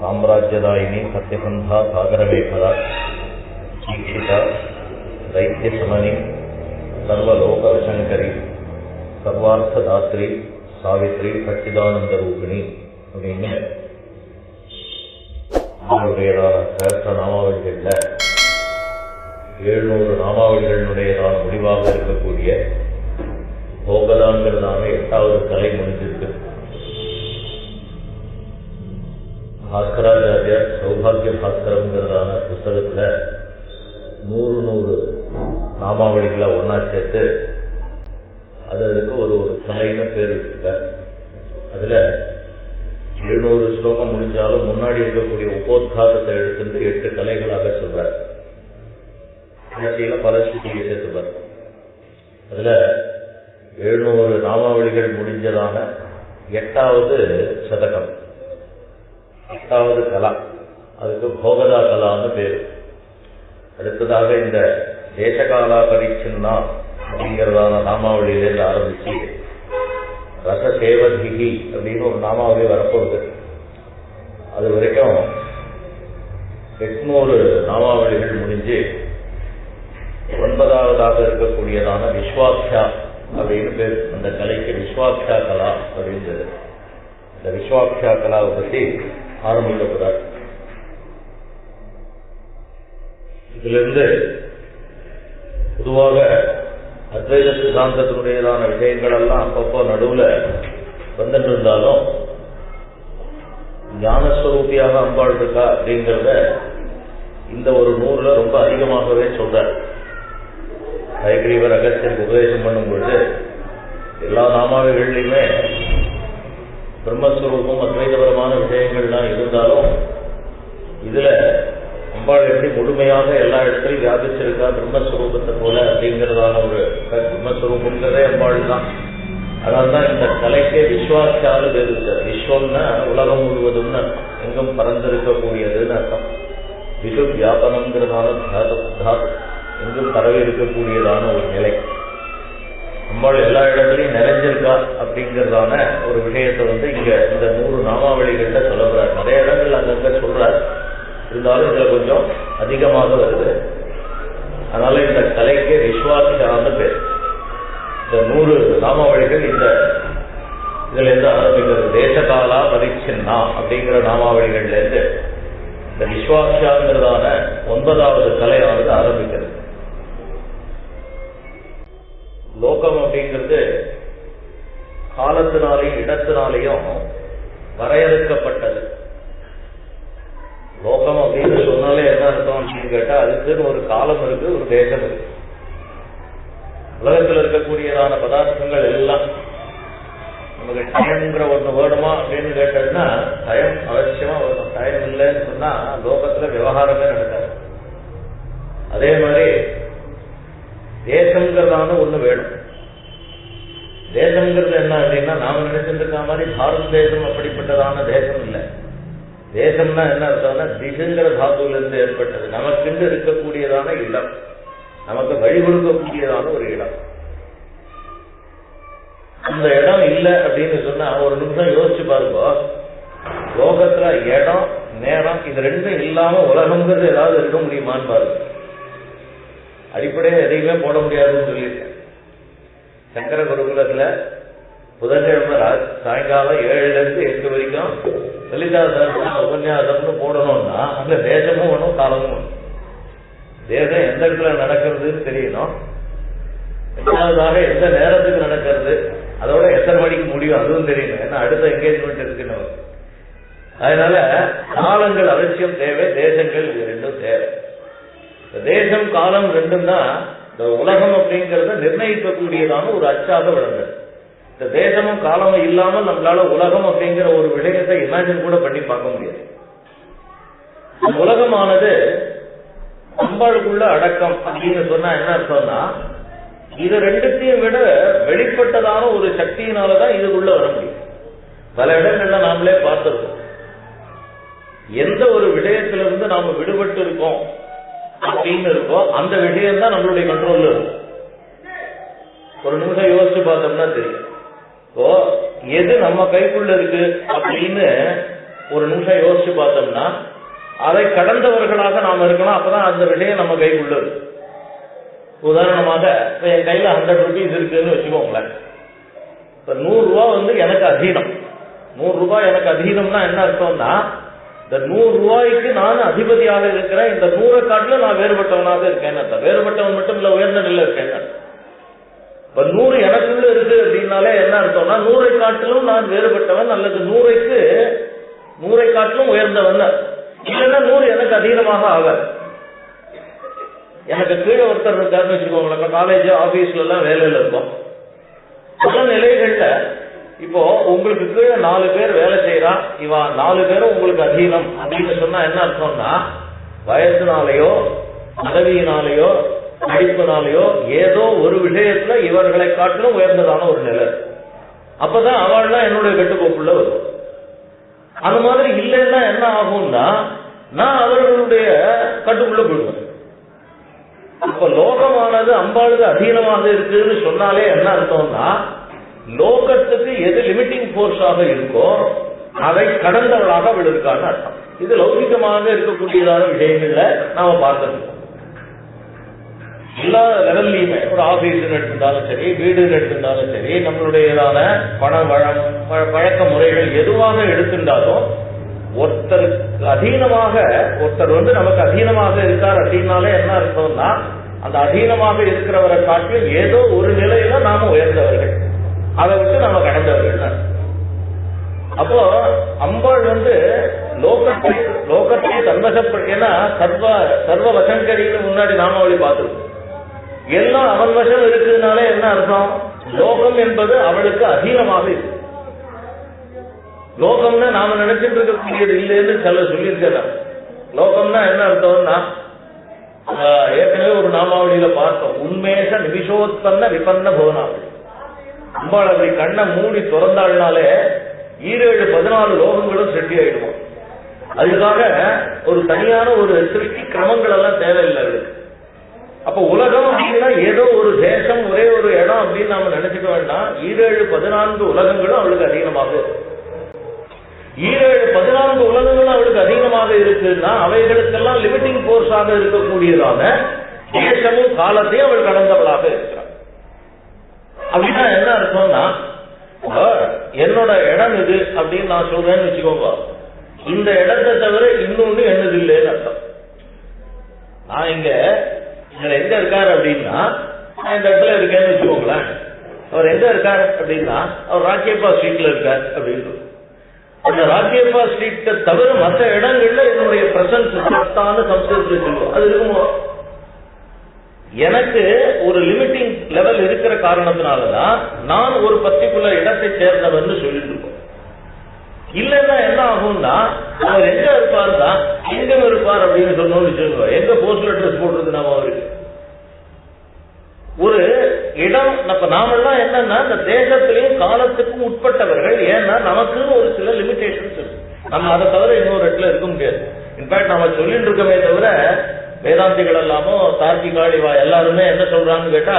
साम्राज्यदायिनी सत्यसंधा सागरमेखला दीक्षिता दैत्यशमनी सर्वलोकवशंकरी सर्वार्थदात्री सावित्री सच्चिदानंद रूपिणी அப்படின்னு அவருடையதான சகஸ்ர நாமாவளிகளில் 700 நாமாவளிகளுடையதான முடிவாக இருக்கக்கூடிய போகதாங்கிறதான 8வது கலை முடிஞ்சிருக்கு. பாஸ்கராச்சாரியர் சௌபாகிய பாஸ்கரங்கிறதான புஸ்தகத்தில் 100 நாமாவளிகளை ஒன்னா சேர்த்து அதுக்கு ஒரு கலைன்னு பேர் வச்சிருக்கார். அதுல 700 ஸ்லோகம் முடிஞ்சாலும் முன்னாடி இருக்கக்கூடிய உபோத்காரத்தை எடுத்துட்டு 8 கலைகளாக சொல்றார். பல ஸ்ருதியை சேர்த்துப்பார். அதுல 700 நாமாவளிகள் முடிஞ்சதான 8வது சதகம், 8வது கலா, அதுக்கு போகதா கலான்னு பேரு. அடுத்ததாக இந்த தேசகாலா பரிச்சின்னா அப்படிங்கிறதான நாமாவளியிலிருந்து ஆரம்பிச்சு ரசசேவதிகி அப்படின்னு ஒரு நாமாவளி வரப்போகுது. அது வரைக்கும் 800 நாமாவளிகள் முடிஞ்சு 9வதாக இருக்கக்கூடியதான விஸ்வாக்ஷா அப்படின்னு பேர். அந்த கலைக்கு விஸ்வாக்ஷா கலா அப்படின்றது. இந்த விஸ்வாக்ஷா கலாவை பற்றி ஆரம்பிக்கப்படுறார். இதிலிருந்து பொதுவாக அத்வைத சித்தாந்தத்தினுடையதான விஷயங்கள் எல்லாம் அப்பப்போ நடுவில் வந்துட்டு இருந்தாலும் ஞானஸ்வரூபியாக அம்பாள் இருக்கா அப்படிங்கிறத இந்த ஒரு நூலில் ரொம்ப அதிகமாகவே சொல்றார். ஹயக்ரீவர் அகஸ்தியருக்கு உபதேசம் பண்ணும்பொழுது எல்லா நாமாவளிகள்லையுமே பிரம்மஸ்வரூபம் அத்வைதபரமான விஷயங்கள்லாம் இருந்தாலும் இதுல அம்பாள் எப்படி முழுமையாக எல்லா இடத்துலையும் வியாபிச்சிருக்கா பிரம்மஸ்வரூபத்தை போல அப்படிங்கிறதான ஒரு பிரம்மஸ்வரூபங்கிறதே அம்பாள் தான். அதனால்தான் இந்த கலைக்கே விஸ்வாச்சாரு பேரு. விஸ்வம்னா உலகம் முழுவதும்னு எங்கும் பறந்திருக்கக்கூடியதுன்னு அர்த்தம். விசு வியாபனம்ங்கிறதான தாது எங்கும் பரவி இருக்கக்கூடியதான ஒரு நிலை. அம்பாள் எல்லா இடத்துலையும் நிறைஞ்சிருக்கா அப்படிங்கிறதான ஒரு விஷயத்தை இங்க இந்த 100 நாமாவளிகள்ல சொல்லப்படுறார். நிறைய இடங்கள் அங்கங்க சொல்றார், இருந்தாலும் இதுல கொஞ்சம் அதிகமாக வருது. அதனால இந்த கலைக்கு விஸ்வாசான்னு பேர். இந்த 100 நாமாவளிகள் இதுல இருந்து ஆரம்பிக்கிறது. தேசகாலா பரிச்சின்னா அப்படிங்கிற நாமாவளிகள்ல இருந்து இந்த விஸ்வாசாங்கிறதான 9வது கலையானது ஆரம்பிக்கிறது. லோகம் அப்படிங்கிறது காலத்தினாலையும் இடத்தினாலையும் வரையறுக்கப்பட்டது. லோகம் அப்படின்னு சொன்னாலே என்ன அர்த்தம் அப்படின்னு கேட்டா அதுக்குன்னு ஒரு காலம் இருக்கு, ஒரு தேசம் இருக்கு. உலகத்தில் இருக்கக்கூடியதான பதார்த்தங்கள் எல்லாம் நமக்கு டைம்ங்கிற ஒன்று வேணுமா அப்படின்னு கேட்டதுன்னா டைம் அவசியமா வேணும். டைம் இல்லைன்னு சொன்னா லோகத்துல விவகாரமே நடக்காது. அதே மாதிரி தேசங்கிறதான ஒண்ணு வேணும். தேசங்கிறது என்ன அப்படின்னா நாம நினைச்சிட்டு இருக்க மாதிரி பாரத தேசம் அப்படிப்பட்டதான தேசம் இல்லை. தேசம்னா என்ன அர்த்தம்னா திசுங்கிற தாத்துல இருந்து ஏற்பட்டது. நமக்கு இருக்கக்கூடியதான இடம், நமக்கு வழி கொடுக்கக்கூடியதான ஒரு இடம். அந்த இடம் இல்லை அப்படின்னு சொன்னா ஒரு நிமிஷம் யோசிச்சு பாருங்க. லோகத்துல இடம் நேரம் இது ரெண்டும் இல்லாம உலகங்கிறது ஏதாவது இருக்க முடியுமான்னு பாருங்க. அடிப்படையை எதையுமே போட முடியாதுன்னு சொல்லியிருக்கேன். சங்கர குருகுலத்துல புதன்கிழமை சாயங்காலம் 7லிருந்து 8 வரைக்கும் லலிதா சகஸ்ரநாம உபன்யாசம்னு போடணும்னா அங்க தேசமும் வேணும், காலமும் வேணும். தேசம் எந்த இடத்துல நடக்கிறதுன்னு தெரியணும். எட்டாவதாக எந்த நேரத்துக்கு நடக்கிறது, அதோட எத்தனை மணிக்கு முடியும் அதுவும் தெரியணும். ஏன்னா அடுத்த என்கேஜ்மெண்ட் இருக்குன்னு. அதனால காலங்கள் அவசியம் தேவை, தேசங்கள் இது ரெண்டும் தேவை. தேசம் காலம் ரெண்டும் தான் இந்த உலகம் அப்படிங்கிறத நிர்ணயிக்கக்கூடியதான ஒரு அச்சாக விளங்குது. இந்த தேசமும் காலமும் இல்லாமல் நம்மளால உலகம் அப்படிங்கிற ஒரு விஷயத்தை இமேஜின் கூட பண்ணி பார்க்க முடியாது. உலகமானது அம்பாளுக்குள்ள அடக்கம் அப்படின்னு சொன்னா என்ன அர்த்தம்னா இது ரெண்டுத்தையும் விட வெளிப்பட்டதான ஒரு சக்தியினாலதான் இதுக்குள்ள வர முடியும். பல இடங்கள்ல நாமளே பார்த்திருக்கோம். எந்த ஒரு விஷயத்திலிருந்து நாம விடுபட்டு இருக்கோம் அப்படின்னு இருக்கோம் அந்த விஷயம் தான் நம்மளுடைய கண்ட்ரோல்ல இருக்கும். ஒரு நிமிஷம் யோசிச்சு பார்த்தோம்னா தெரியும். எது நம்ம கைக்குள்ள இருக்கு அப்படின்னு ஒரு நிமிஷம் யோசிச்சு பார்த்தோம்னா அதை கடந்தவர்களாக நாம் இருக்கணும். அப்பதான் அந்த விஷயம் நம்ம கைக்குள்ள இருக்கு. உதாரணமாக என் கையில 100 rupees இருக்குன்னு வச்சுக்கோங்களேன். இப்ப 100 ரூபாய் எனக்கு அதீனம். 100 ரூபாய் எனக்கு அதீனம்னா என்ன அர்த்தம்னா, இந்த 100 ரூபாய்க்கு நான் அதிபதியாக இருக்கிறேன். இந்த 100 காட்டில நான் வேறுபட்டவனாக இருக்கேன். வேறுபட்டவன் மட்டும் இல்ல, உயர்ந்த நிலை இருக்கேன். இப்ப 100 எனக்குள்ள இருக்கு அப்படின்னாலே என்ன அர்த்தம்னா, 100 காட்டிலும் நான் வேறுபட்டவன் அல்லது 100 காட்டிலும் உயர்ந்தவன். இல்லைன்னா 100 எனக்கு அதீனமாக ஆகாது. எனக்கு கீழே ஒருத்தர் இருக்காருன்னு வச்சுக்கோங்களேன். காலேஜ் ஆபீஸ்ல எல்லாம் வேலையில இருக்கும். பல நிலைகள்ல இப்போ உங்களுக்கு கீழே 4 பேர் வேலை செய்யறான். இவன் 4 பேரும் உங்களுக்கு அதீனம் அப்படின்னு சொன்னா என்ன அர்த்தம்னா, வயசுனாலேயோ பதவியினாலேயோ படிப்புனாலேயோ ஏதோ ஒரு விஷயத்துல இவர்களை காட்டிலும் உயர்ந்ததான ஒரு நிலை. அப்பதான் அவள்லாம் என்னுடைய கட்டுக்கோப்புள்ள வரும். அந்த மாதிரி இல்லைன்னா என்ன ஆகும்னா, நான் அவர்களுடைய கட்டுக்குள்ள போயிடுவேன். இப்ப லோகமானது அம்பாளுக்கு அதீனமாக இருக்குன்னு சொன்னாலே என்ன அர்த்தம்னா, லோகத்துக்கு எது லிமிட்டிங் போர்ஸாக இருக்கோ அதை கடந்தவளாக அவள் இருக்கான்னு அர்த்தம். இது லௌகிகமாக இருக்கக்கூடியதான விஷயங்கள்ல நாம பார்க்கணும். எல்லா லெவல்லையுமே, ஒரு ஆபீஸ் எடுத்திருந்தாலும் சரி, வீடு எடுத்திருந்தாலும் சரி, நம்மளுடையதான பண வழக்க முறைகள் எதுவாக எடுத்திருந்தாலும் ஒருத்தருக்கு அதீனமாக ஒருத்தர் நமக்கு அதீனமாக இருக்கார் அப்படின்னாலே என்ன அர்த்தம்னா, அந்த அதீனமாக இருக்கிறவரை காட்டிலும் ஏதோ ஒரு நிலையில நாம உயர்ந்தவர்கள், அதை விட்டு நாம கடந்தவர்கள். அப்போ அம்பாள் லோகத்தை தன்வசப்பட்டு, ஏன்னா சர்வ வசங்கரின்னு முன்னாடி நாமாவளி பார்த்துருக்கோம். எல்லாம் அவன் வசம் இருக்குதுனாலே என்ன அர்த்தம், லோகம் என்பது அவளுக்கு அதீனமாக இருக்கு. லோகம்னா நாம நினைச்சிட்டு இருக்கக்கூடியது இல்லைன்னு சில சொல்லியிருக்க. லோகம்னா என்ன அர்த்தம்னா, ஏற்கனவே ஒரு நாமாவளியில பார்த்தோம், உண்மேஷ நிமிஷோத்பன்ன விபன்ன போனாவளி. அம்பாள் அப்படி கண்ணை மூடி திறந்தாள்னாலே 14 லோகங்களும் செட்டி ஆயிடுவோம். அதுக்காக ஒரு தனியான ஒரு சிருஷ்டி கிரமங்கள் எல்லாம் தேவையில்லை அவளுக்கு. அப்ப உலகம் அப்படின்னா ஏதோ ஒரு தேசம், ஒரே ஒரு இடம் அப்படின்னு நாம நினைச்சுக்க வேண்டாம். 14 உலகங்களும் அவளுக்கு அதிகமாக இருக்கு. 14 உலகங்களும் அவளுக்கு அதிகமாக இருக்குன்னா அவைகளுக்கெல்லாம் லிமிட்டிங் போர்ஸாக இருக்கக்கூடியதான தேசமும் காலத்தையும் அவள் கடந்தவளாக இருக்கிறாள். அப்படின்னா என்ன அர்த்தம்னா, என்னோட இடம் இது அப்படின்னு நான் சொல்றேன்னு வச்சுக்கோங்க, இந்த இடத்தை தவிர இன்னொன்னு என்னது இல்லைன்னு அர்த்தம். நான் இங்க எங்க இருக்காரு அப்படின்னா, நான் இந்த இடத்துல இருக்கேன்னு வச்சுக்கோங்களேன். அவர் எங்க இருக்காரு அப்படின்னா, அவர் ராக்கியப்பா ஸ்ட்ரீட்ல இருக்கார் அப்படின்னு. அந்த ராக்கியப்பா ஸ்ட்ரீட்டை தவிர மற்ற இடங்கள்ல என்னுடைய பிரசன்ஸ் சம்ஸ்கிருதத்தில் சொல்லுவோம். அது இருக்குமோ, எனக்கு ஒரு லிமிட்டிங் லெவல் இருக்கிற காரணத்தினாலதான் நான் ஒரு பர்டிகுலர் இடத்தை சேர்ந்தவன்னு சொல்லிட்டு இருக்கோம். இல்லைன்னா என்ன ஆகும்னா, அவர் எங்க இருப்பார் தான் எங்க இருப்பார் அப்படின்னு சொன்னோம்னு சொல்லுவோம். எங்க போஸ்டல் அட்ரஸ் போடுறது நம்ம அவருக்கு ஒரு இடம். நாமெல்லாம் என்னன்னா, இந்த தேசத்திலையும் காலத்துக்கும் உட்பட்டவர்கள். ஏன்னா நமக்குன்னு ஒரு சில லிமிடேஷன்ஸ் இருக்கு. நம்ம அதை தவிர இன்னொரு இடத்துல இருக்க முடியாது. இன்ஃபேக்ட் நம்ம சொல்லிட்டு இருக்கமே தவிர, வேதாந்திகள் எல்லாமோ தார்க்கிகாள் இவா எல்லாருமே என்ன சொல்றான்னு கேட்டா,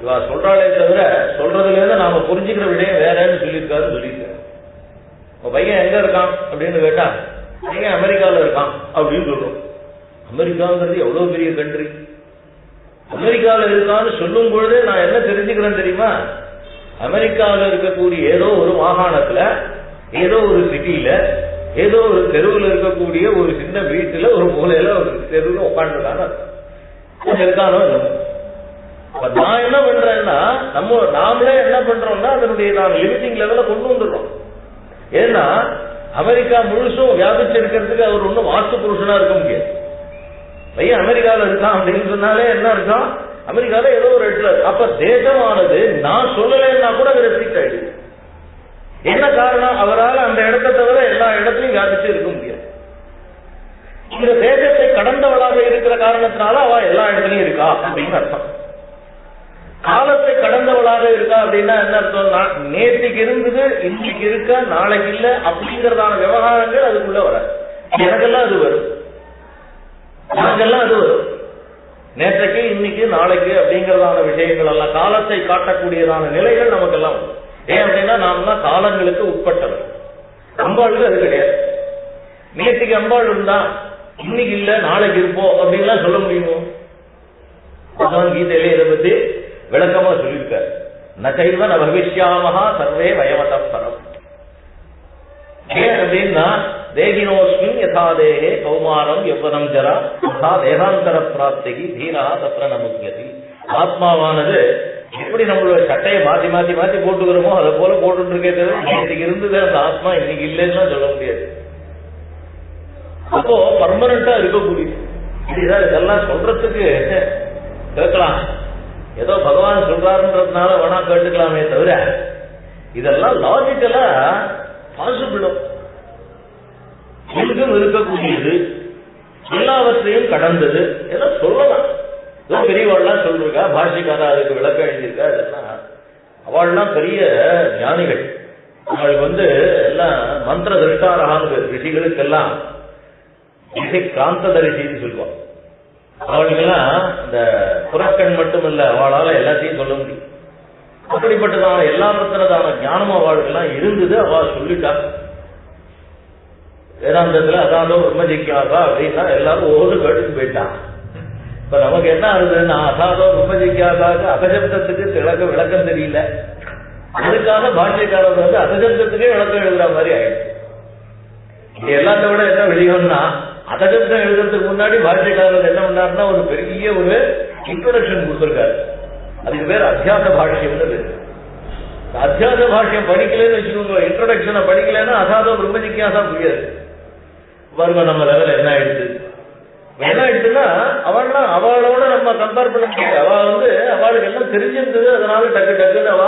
இவா சொல்றாளே தவிர சொல்றதுல இருந்து நாம புரிஞ்சுக்கிற விடையும் வேறன்னு சொல்லியிருக்காரு. பையன் எங்க இருக்கான் அப்படின்னு கேட்டா, பையன் அமெரிக்காவில் இருக்கான் அப்படின்னு சொல்றோம். அமெரிக்காங்கிறது எவ்வளவு பெரிய கண்ட்ரி. அமெரிக்காவில் இருக்கான்னு சொல்லும் பொழுதே நான் என்ன தெரிஞ்சுக்கிறேன் தெரியுமா, அமெரிக்காவில் இருக்கக்கூடிய ஏதோ ஒரு மாகாணத்துல, ஏதோ ஒரு சிட்டியில, ஏதோ ஒரு தெருவில் இருக்கக்கூடிய ஒரு சின்ன வீட்டுல ஒரு மூலையில ஒரு தெருவில் உட்காந்துருக்கான இருக்கானோ. நான் என்ன பண்றேன்னா, நாமளே என்ன பண்றோம்னா அதனுடைய நான் லிமிட்டிங் லெவல கொண்டு வந்துடுறோம். ஏன்னா அமெரிக்கா முழுசும் வியாபிச்சிருக்கிறதுக்கு அவர் ஒன்றும் வாஸ்து புருஷனா இருக்க முடியாது. பையன் அமெரிக்காவில் இருக்கான் அப்படின்னு சொன்னாலே என்ன இருக்கும், அமெரிக்காவில் ஏதோ ஒரு இடத்துல. அப்ப தேசமானது நான் சொல்லலைன்னா கூட அது ரெஸ்ட்ரிக்ட் ஆயிடுது. என்ன காரணம், அவரால் அந்த இடத்தை தவிர எல்லா இடத்துலையும் வியாபிச்சு இருக்க முடியாது. இந்த தேசத்தை கடந்தவளாக இருக்கிற காரணத்தினால அவ எல்லா இடத்துலையும் இருக்கா அப்படின்னு அர்த்தம். காலத்தை கடந்தவளாக இருக்கா அப்படின்னா என்ன அர்த்தம்னா, நேற்றுக்கு இருந்தது இன்னைக்கு இருக்க நாளைக்கு இல்ல அப்படிங்கறதான விவகாரங்கள் அதுக்குள்ள வர. எனக்கெல்லாம் அது வரும், நேற்றைக்கு இன்னைக்கு நாளைக்கு அப்படிங்கறதான விஷயங்கள் எல்லாம் காலத்தை காட்டக்கூடியதான நிலைகள் நமக்கெல்லாம் வரும். ஏன் அப்படின்னா நாமெல்லாம் காலங்களுக்கு உட்பட்டவர். அம்பாளுக்கு அது கிடையாது. நேற்றுக்கு அம்பாள் இருந்தா இன்னைக்கு இல்ல நாளைக்கு இருப்போம் அப்படின்லாம் சொல்ல முடியுமோ? பகவான் கீதையிலே இதை பத்தி விளக்கமா சொல்லியிருக்காரு. நகைவ ந பவிஷ்யாமஹா சர்வே வயவதப்பரம். ஏன் அப்படின்னா தேகினோஸ்மின் யதா தேகே கௌமாரம் யௌவனம் ஜரா ததா தேகாந்தர பிராப்திகி தீரா தத்ர நமுக்யதி. ஆத்மாவானது எப்படி நம்மளோட சட்டையை மாத்தி மாத்தி மாத்தி போட்டுக்கிறோமோ அதை போல போட்டு இருக்கே தவிர இன்னைக்கு இருந்தது அந்த ஆத்மா இன்னைக்கு இல்லைன்னா சொல்ல முடியாது. அப்போ பர்மனண்டா இருக்கக்கூடியது. இதெல்லாம் சொல்றதுக்கு கேட்கலாம், ஏதோ பகவான் சொல்றாருன்றதுனால வேணா கேட்டுக்கலாமே தவிர இதெல்லாம் லாஜிக்கலா பாசிபிளும் எங்கும் இருக்கக்கூடியது, எல்லாவற்றையும் கடந்தது எல்லாம் சொல்லலாம். பெரியவாள்லாம் சொல்லிருக்கா, பாஷிக்காரா அதுக்கு விளக்கம் எழுதியிருக்கா. இதெல்லாம் அவள்லாம் பெரிய ஞானிகள். அவளுக்கு எல்லாம் மந்திர திருஷ்டாரகான்னு ரிஷிகளுக்கெல்லாம் கிராந்த தரிசின்னு சொல்லுவான். அவளுக்கெல்லாம் இந்த புறக்கண் மட்டும் இல்ல, அவளால எல்லாத்தையும் சொல்ல முடியும். அப்படிப்பட்டதான எல்லா பத்திரதான ஞானம் அவளுக்கெல்லாம் இருந்தது. அவள் சொல்லிட்டா வேதாந்தத்துல அதாதோ பிரம்மஜிக்காதா அப்படின்னா எல்லாரும் ஒவ்வொரு கேட்டுக்கு போயிட்டான். இப்ப நமக்கு என்ன ஆகுதுன்னா அசாதோ பிரம்மஜிக்காதாக்கு அகசப்தத்துக்கு விளக்கம் தெரியல. அதுக்காக பாஷ்யக்காரர் அகசப்தத்துக்கே விளக்கம் எழுதுற மாதிரி ஆயிடுச்சு. இது எல்லாத்த விட என்ன வெளியம்னா அகசப்தம் எழுதுறதுக்கு முன்னாடி பாஷ்யக்காரர் என்ன பண்ணாருன்னா ஒரு பெரிய ஒரு இன்ட்ரோடக்ஷன் கொடுத்திருக்காரு. அதுக்கு பேர் அத்தியாச பாஷ்யம்னு பேரு. அத்தியாச பாஷ்யம் படிக்கலன்னு வச்சுக்கோங்க, இன்ட்ரோடக்ஷனை படிக்கலன்னா அசாதோ பிரம்மஜிக்காசா புரியாது. பாருங்க நம்ம லெவல் என்ன ஆயிடுச்சு. என்ன ஆயிடுச்சுன்னா அவளோட நம்ம கம்பேர் பண்ண முடியாது. அவளுக்கு எல்லாம் தெரிஞ்சிருந்தது, அதனால டக்கு டக்குன்னு அவ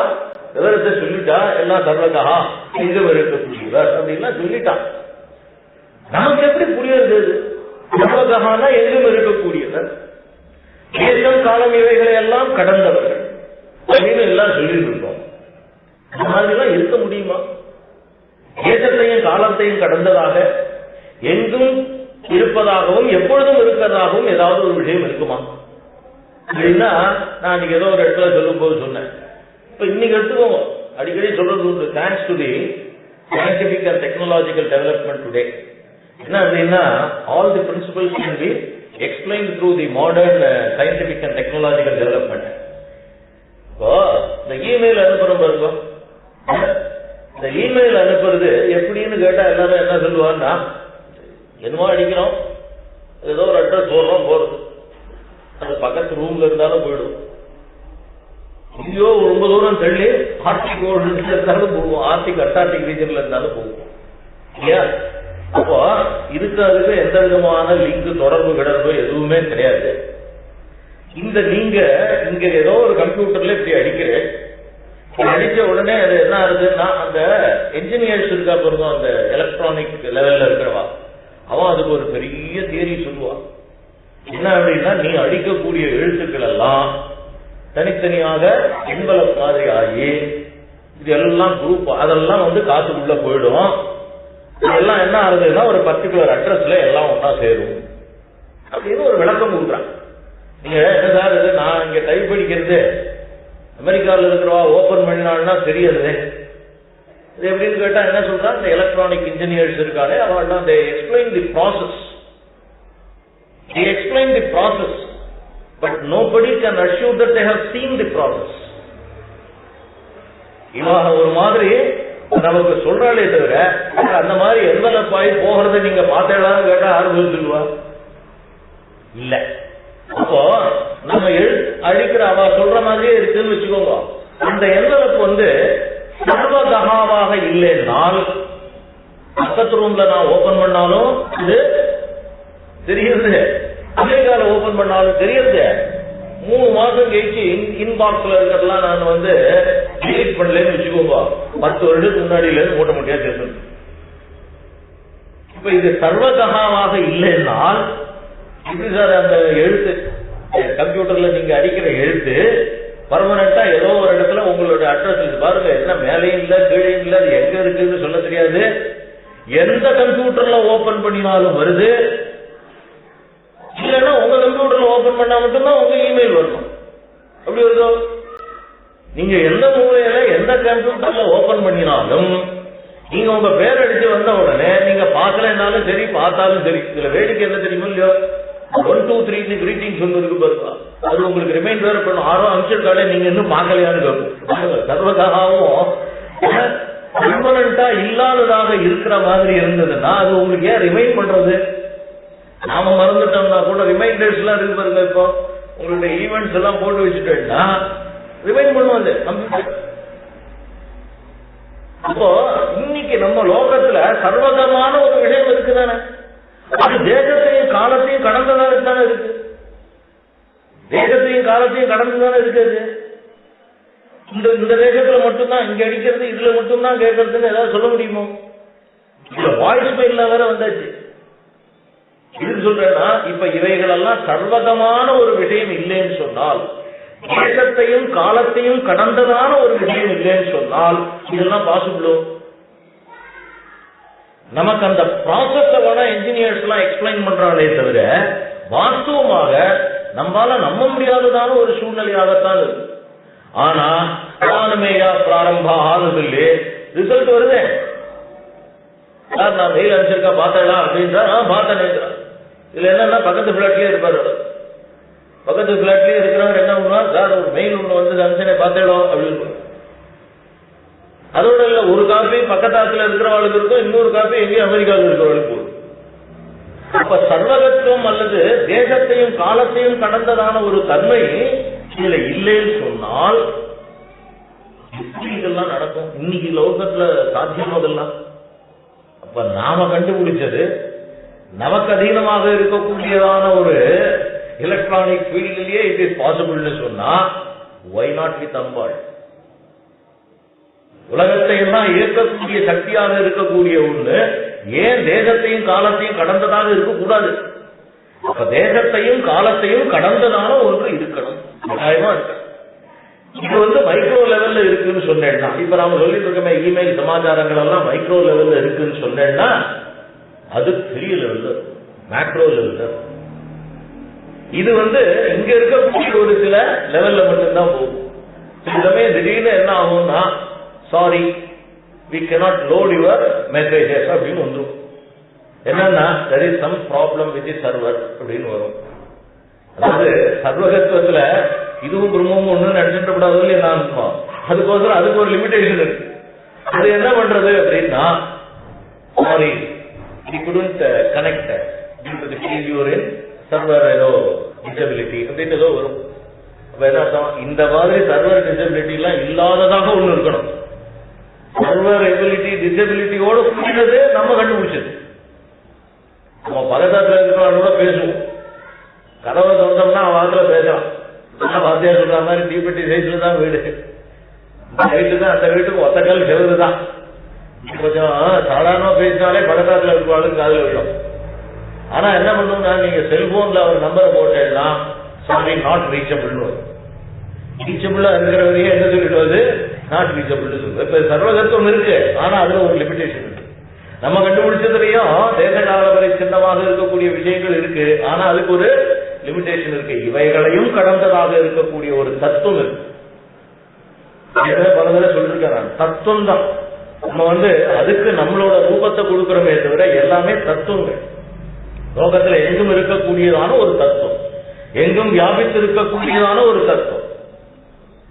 விவரத்தை சொல்லிட்டா. எல்லாம் சர்வகா எங்கும் இருக்கக்கூடியவர் அப்படின்லாம் சொல்லிட்டான். நமக்கு எப்படி புரியுது? சர்வகனா எங்கும் இருக்கக்கூடியவர், தேசம் காலம் இவைகளை எல்லாம் கடந்தவர்கள் அப்படின்னு எல்லாம் சொல்லிட்டு இருக்கோம். அந்த மாதிரிலாம் இருக்க முடியுமா? தேசத்தையும் காலத்தையும் கடந்ததாக எங்கும் இருப்பதாகவும் எப்பொழுதும் இருக்கிறதாகவும் ஏதாவது ஒரு விஷயம் இருக்குமா அப்படின்னா, நான் இன்னைக்கு ஏதோ ஒரு இடத்துல சொல்லும் போது சொன்னேன். இப்ப இன்னைக்கு எடுத்துக்கோங்க, அடிக்கடி சொல்றது உண்டு, thanks to the scientific and technological development today. என்ன அப்படின்னா, all the principles can be explain through the modern scientific and technological development. இப்போ இந்த இமெயில் அனுப்புறோம் பாருங்க, இந்த இமெயில் அனுப்புறது எப்படின்னு கேட்டா எல்லாரும் என்ன சொல்லுவாங்கன்னா, என்னமோ அடிக்கிறோம், ஏதோ ஒரு அட்ரஸ் போடுறோம், போறது அது பக்கத்து ரூம்ல இருந்தாலும் போயிடும். இங்கேயோ ரொம்ப தூரம் தள்ளி ஆர்டிக் இருந்தாலும் போகும், ஆர்டிக் அட்டார்டிக் ரீஜன்ல இருந்தாலும் போகும் இல்லையா? அப்போ இதுக்கு எந்த விதமான லிங்க் தொடர்பு கிடர்பு எதுவுமே கிடையாது. நீங்க இங்க ஏதோ ஒரு கம்ப்யூட்டர்ல இப்படி அடிக்கிறேன், அடிச்ச உடனே அது என்ன ஆகுதுன்னா, அந்த என்ஜினியர்ஸ் இருக்கா பாருங்க, அந்த எலக்ட்ரானிக் லெவல்ல இருக்கிறவா, அவன் அதுக்கு ஒரு பெரிய தியரி சொல்லுவான். என்ன அப்படின்னா, நீ அடிக்கக்கூடிய எழுத்துக்கள் எல்லாம் தனித்தனியாக என்வலப் மாதிரி ஆகி இது எல்லாம் குரூப், அதெல்லாம் காசுக்குள்ள போயிடும். இதெல்லாம் என்ன ஆகுதுன்னா, ஒரு பர்டிகுலர் அட்ரஸ்ல எல்லாம் ஒன்னா சேரும் அப்படின்னு ஒரு விளக்கம் கொடுக்குறான். நீங்க என்ன சார் இது, நான் இங்க டைப் படிக்கிறது அமெரிக்காவில் இருக்கிறவா ஓபன் பண்ணினால்னா தெரியாது, இது எப்படின்னு கேட்டா என்ன சொல்றான், இந்த எலக்ட்ரானிக் இன்ஜினியர்ஸ் இருக்காரு, அவெல்லாம் they explain the process, they explain the process, but nobody can assure that they have seen the process. இவன் ஒரு மாதிரி நமக்கு சொல்றாளே தவிர அந்த மாதிரி என்வலப் ஆகி போகிறத நீங்க பார்த்தேடான்னு கேட்டா யாரும் சொல்லுவா இல்ல. அப்போ நம்ம அடிக்கிற அவ சொல்ற மாதிரியே இருக்குன்னு வச்சுக்கோங்க. அந்த என்வலப் சர்வதகாவாக இல்லைன்னால் பக்கத்து ரூம்ல நான் ஓபன் பண்ணாலும் இது தெரியுது, அமெரிக்கால ஓபன் பண்ணாலும் தெரியுது. 3 மாசம் கழிச்சு இன்பாக்ஸ்ல இருக்கிறதெல்லாம் நான் டிலீட் பண்ணலன்னு வச்சுக்கோங்க, 10 வருடத்துக்கு முன்னாடியில இருந்து மூட்டை மூட்டையா சேர்ந்து. இப்ப இது சர்வதகாவாக இல்லைன்னால் எப்படி சார் அந்த எழுத்து கம்ப்யூட்டர்ல நீங்க அடிக்கிற எழுத்து பர்மனண்டா ஏதோ ஒரு இடத்துல உங்களோட அட்ரஸ் பாருங்க, என்ன மேலையும் இல்ல கீழையும் இல்ல, அது எங்க இருக்குன்னு சொல்ல தெரியாது. எந்த கம்ப்யூட்டர்ல ஓபன் பண்ணினாலும் வருது, இல்லைன்னா உங்க கம்ப்யூட்டர்ல ஓபன் பண்ணா மட்டும்தான் உங்க இமெயில் வரணும். அப்படி வருதோ? நீங்க எந்த மூலையில எந்த கம்ப்யூட்டர்ல ஓபன் பண்ணினாலும் நீங்க உங்க பேர் அடிச்சு வந்த உடனே நீங்க பார்க்கலனாலும் சரி பார்த்தாலும் சரி, இதுல வேடிக்கை என்ன தெரியுமோ இல்லையோ, 1 2 3 கிரீட்டிங் சொல்லிருக்கு பாருங்க, அது உங்களுக்கு ரிமைண்டர் பண்ணும். 6 அனுப்பிச்சிருக்காலே நீங்க இன்னும் பார்க்கலையான்னு கேட்கும். சர்வகாவும் பெர்மனண்டா இல்லாததாக இருக்கிற மாதிரி இருந்ததுன்னா அது உங்களுக்கு ஏன் ரிமைண்ட் பண்றது? நாம மறந்துட்டோம்னா கூட ரிமைண்டர்ஸ் எல்லாம் இருக்கு பாருங்க. இப்போ உங்களுடைய ஈவெண்ட்ஸ் எல்லாம் போட்டு வச்சுட்டேன்னா ரிமைண்ட் பண்ணுவாங்க கம்ப்யூட்டர். அப்போ இன்னைக்கு நம்ம லோகத்துல சர்வதமான ஒரு விஷயம் இருக்குதானே, அது தேசத்தையும் காலத்தையும் கடந்ததாக தானே இருக்கு. தேசத்தையும் காலத்தையும் கடந்துதானே இருக்குது. இந்த தேசத்துல மட்டும்தான் இங்க அடிக்கிறது, இதுல மட்டும்தான் கேட்கறதுன்னு ஏதாவது சொல்ல முடியுமோ? இதுல வாய்ஸ் மெயில வேற வந்தாச்சு. இது சொல்றேன்னா இப்ப இவைகள் எல்லாம் சர்வதமான ஒரு விஷயம் இல்லைன்னு சொன்னால், தேசத்தையும் காலத்தையும் கடந்ததான ஒரு விஷயம் இல்லைன்னு சொன்னால் இதெல்லாம் பாசிபிளோ? நமக்கு அந்த ப்ராசஸ் வேணா இன்ஜினியர்ஸ் எல்லாம் எக்ஸ்பிளைன் பண்றாங்களே தவிர வாஸ்தவமாக நம்மளால நம்ப முடியாததான ஒரு சூழ்நிலையாகத்தான் இருக்கு. ஆனா பிராணமேயா பிராரம்பா ஆகுது, ரிசல்ட் வருது. சார் நான் மெயில் அனுப்பிச்சிருக்கா பார்த்தா அப்படின்றா, பார்த்தேன். இதுல என்னன்னா பக்கத்து பிளாட்லயே இருப்பாரு. பக்கத்து பிளாட்லயே இருக்கிறவர் என்ன பண்ணுவார், சார் ஒரு மெயில் ஒண்ணு வந்து அனுப்பிச்சனே பார்த்தேடும் அப்படின்னு. அதோட இல்ல, ஒரு காப்பி பக்கத்தாத்துல இருக்கிறவளுக்கு இருக்கும், இன்னொரு காப்பி எங்கேயும் அமெரிக்காவில் இருக்கிறவளுக்கு போகும். அப்ப சர்வகத்துவம் அல்லது தேசத்தையும் காலத்தையும் கடந்ததான ஒரு தன்மை இதுல இல்லைன்னு சொன்னால் இதெல்லாம் நடக்கும். இன்னைக்கு லோகத்துல சாத்தியம் அதெல்லாம். அப்ப நாம கண்டுபிடிச்சது நமக்கு அதீனமாக இருக்கக்கூடியதான ஒரு எலக்ட்ரானிக் ஃபீல்ட்லயே இட் இஸ் பாசிபிள்னு சொன்னா why not with அம்பாள்? உலகத்தை எல்லாம் இயக்கக்கூடிய சக்தியாக இருக்கக்கூடிய ஒண்ணு ஏன் தேசத்தையும் காலத்தையும் கடந்ததாக இருக்கக்கூடாது? அப்ப தேசத்தையும் காலத்தையும் கடந்ததான ஒன்று இருக்கணும், நியாயமா இருக்கணும். இது வந்து மைக்ரோ லெவல்ல இருக்குன்னு சொன்னேன்னா, இப்ப நாம சொல்லிட்டு இருக்கோமே இமெயில் சமாச்சாரங்கள் எல்லாம் மைக்ரோ லெவல்ல இருக்குன்னு சொன்னேன்னா அது பெரிய லெவல்ல, மேக்ரோ லெவல்ல. இது வந்து இங்க இருக்கக்கூடிய ஒரு சில லெவல்ல மட்டும்தான் போகும். இதுமே திடீர்னு என்ன ஆகும்னா, sorry we cannot load your messages அப்படின்னு வந்துடும். என்னன்னா there is some problem with the server அப்படின்னு வரும். அதாவது சர்வகத்துவத்துல இதுவும் பிரம்மமும் ஒண்ணு நினைச்சிட்டு கூடாது இல்லையா? அதுக்கோசரம் அதுக்கு ஒரு லிமிடேஷன் இருக்கு. அது என்ன பண்றது அப்படின்னா, sorry we couldn't connect due to the failure in server ஏதோ disability அப்படின்னு ஏதோ வரும். அப்ப என்ன அர்த்தம், இந்த மாதிரி சர்வர் டிசபிலிட்டி எல்லாம் இல்லாததாக ஒண்ணு இருக்கணும். சர்வர் எபிலிட்டி டிசபிலிட்டியோட கூடியது நம்ம கண்டுபிடிச்சது. நம்ம பக்கத்துல இருக்கிறவங்க கூட பேசுவோம், கதவை திறந்தோம்னா வாரத்துல பேசலாம். வாத்தியார் சொல்ற மாதிரி தீப்பெட்டி சைஸ்ல தான் வீடு, வீட்டு தான், அந்த வீட்டுக்கு ஒத்தக்கல் செவரு தான். கொஞ்சம் சாதாரணமா பேசினாலே பக்கத்துல இருக்கிறவங்களுக்கு காதல விடும். ஆனா என்ன பண்ணுவோம்னா, நீங்க செல்போன்ல ஒரு நம்பரை போட்டேன்னா சாரி நாட் ரீச்சபிள், ரீச்சபிளா இருக்கிறவரையே என்ன சொல்லிட்டு வருது, நாட் ரீச்சபிள் சொல்லுது. இப்ப சர்வகத்துவம் இருக்கு, ஆனா அதுல ஒரு லிமிடேஷன் இருக்கு. நம்ம கண்டுபிடிச்சதுலயும் தேச கால வரை சின்னமாக இருக்கக்கூடிய விஷயங்கள் இருக்கு, ஆனா அதுக்கு ஒரு லிமிடேஷன் இருக்கு. இவைகளையும் கடந்ததாக இருக்கக்கூடிய ஒரு தத்துவம் இருக்கு. பல தடவை சொல்லிருக்கேன், தத்துவம் தான். நம்ம வந்து அதுக்கு நம்மளோட ரூபத்தை கொடுக்கிறோமே தவிர எல்லாமே தத்துவங்கள். லோகத்துல எங்கும் இருக்கக்கூடியதான ஒரு தத்துவம், எங்கும் வியாபித்து இருக்கக்கூடியதான ஒரு தத்துவம்.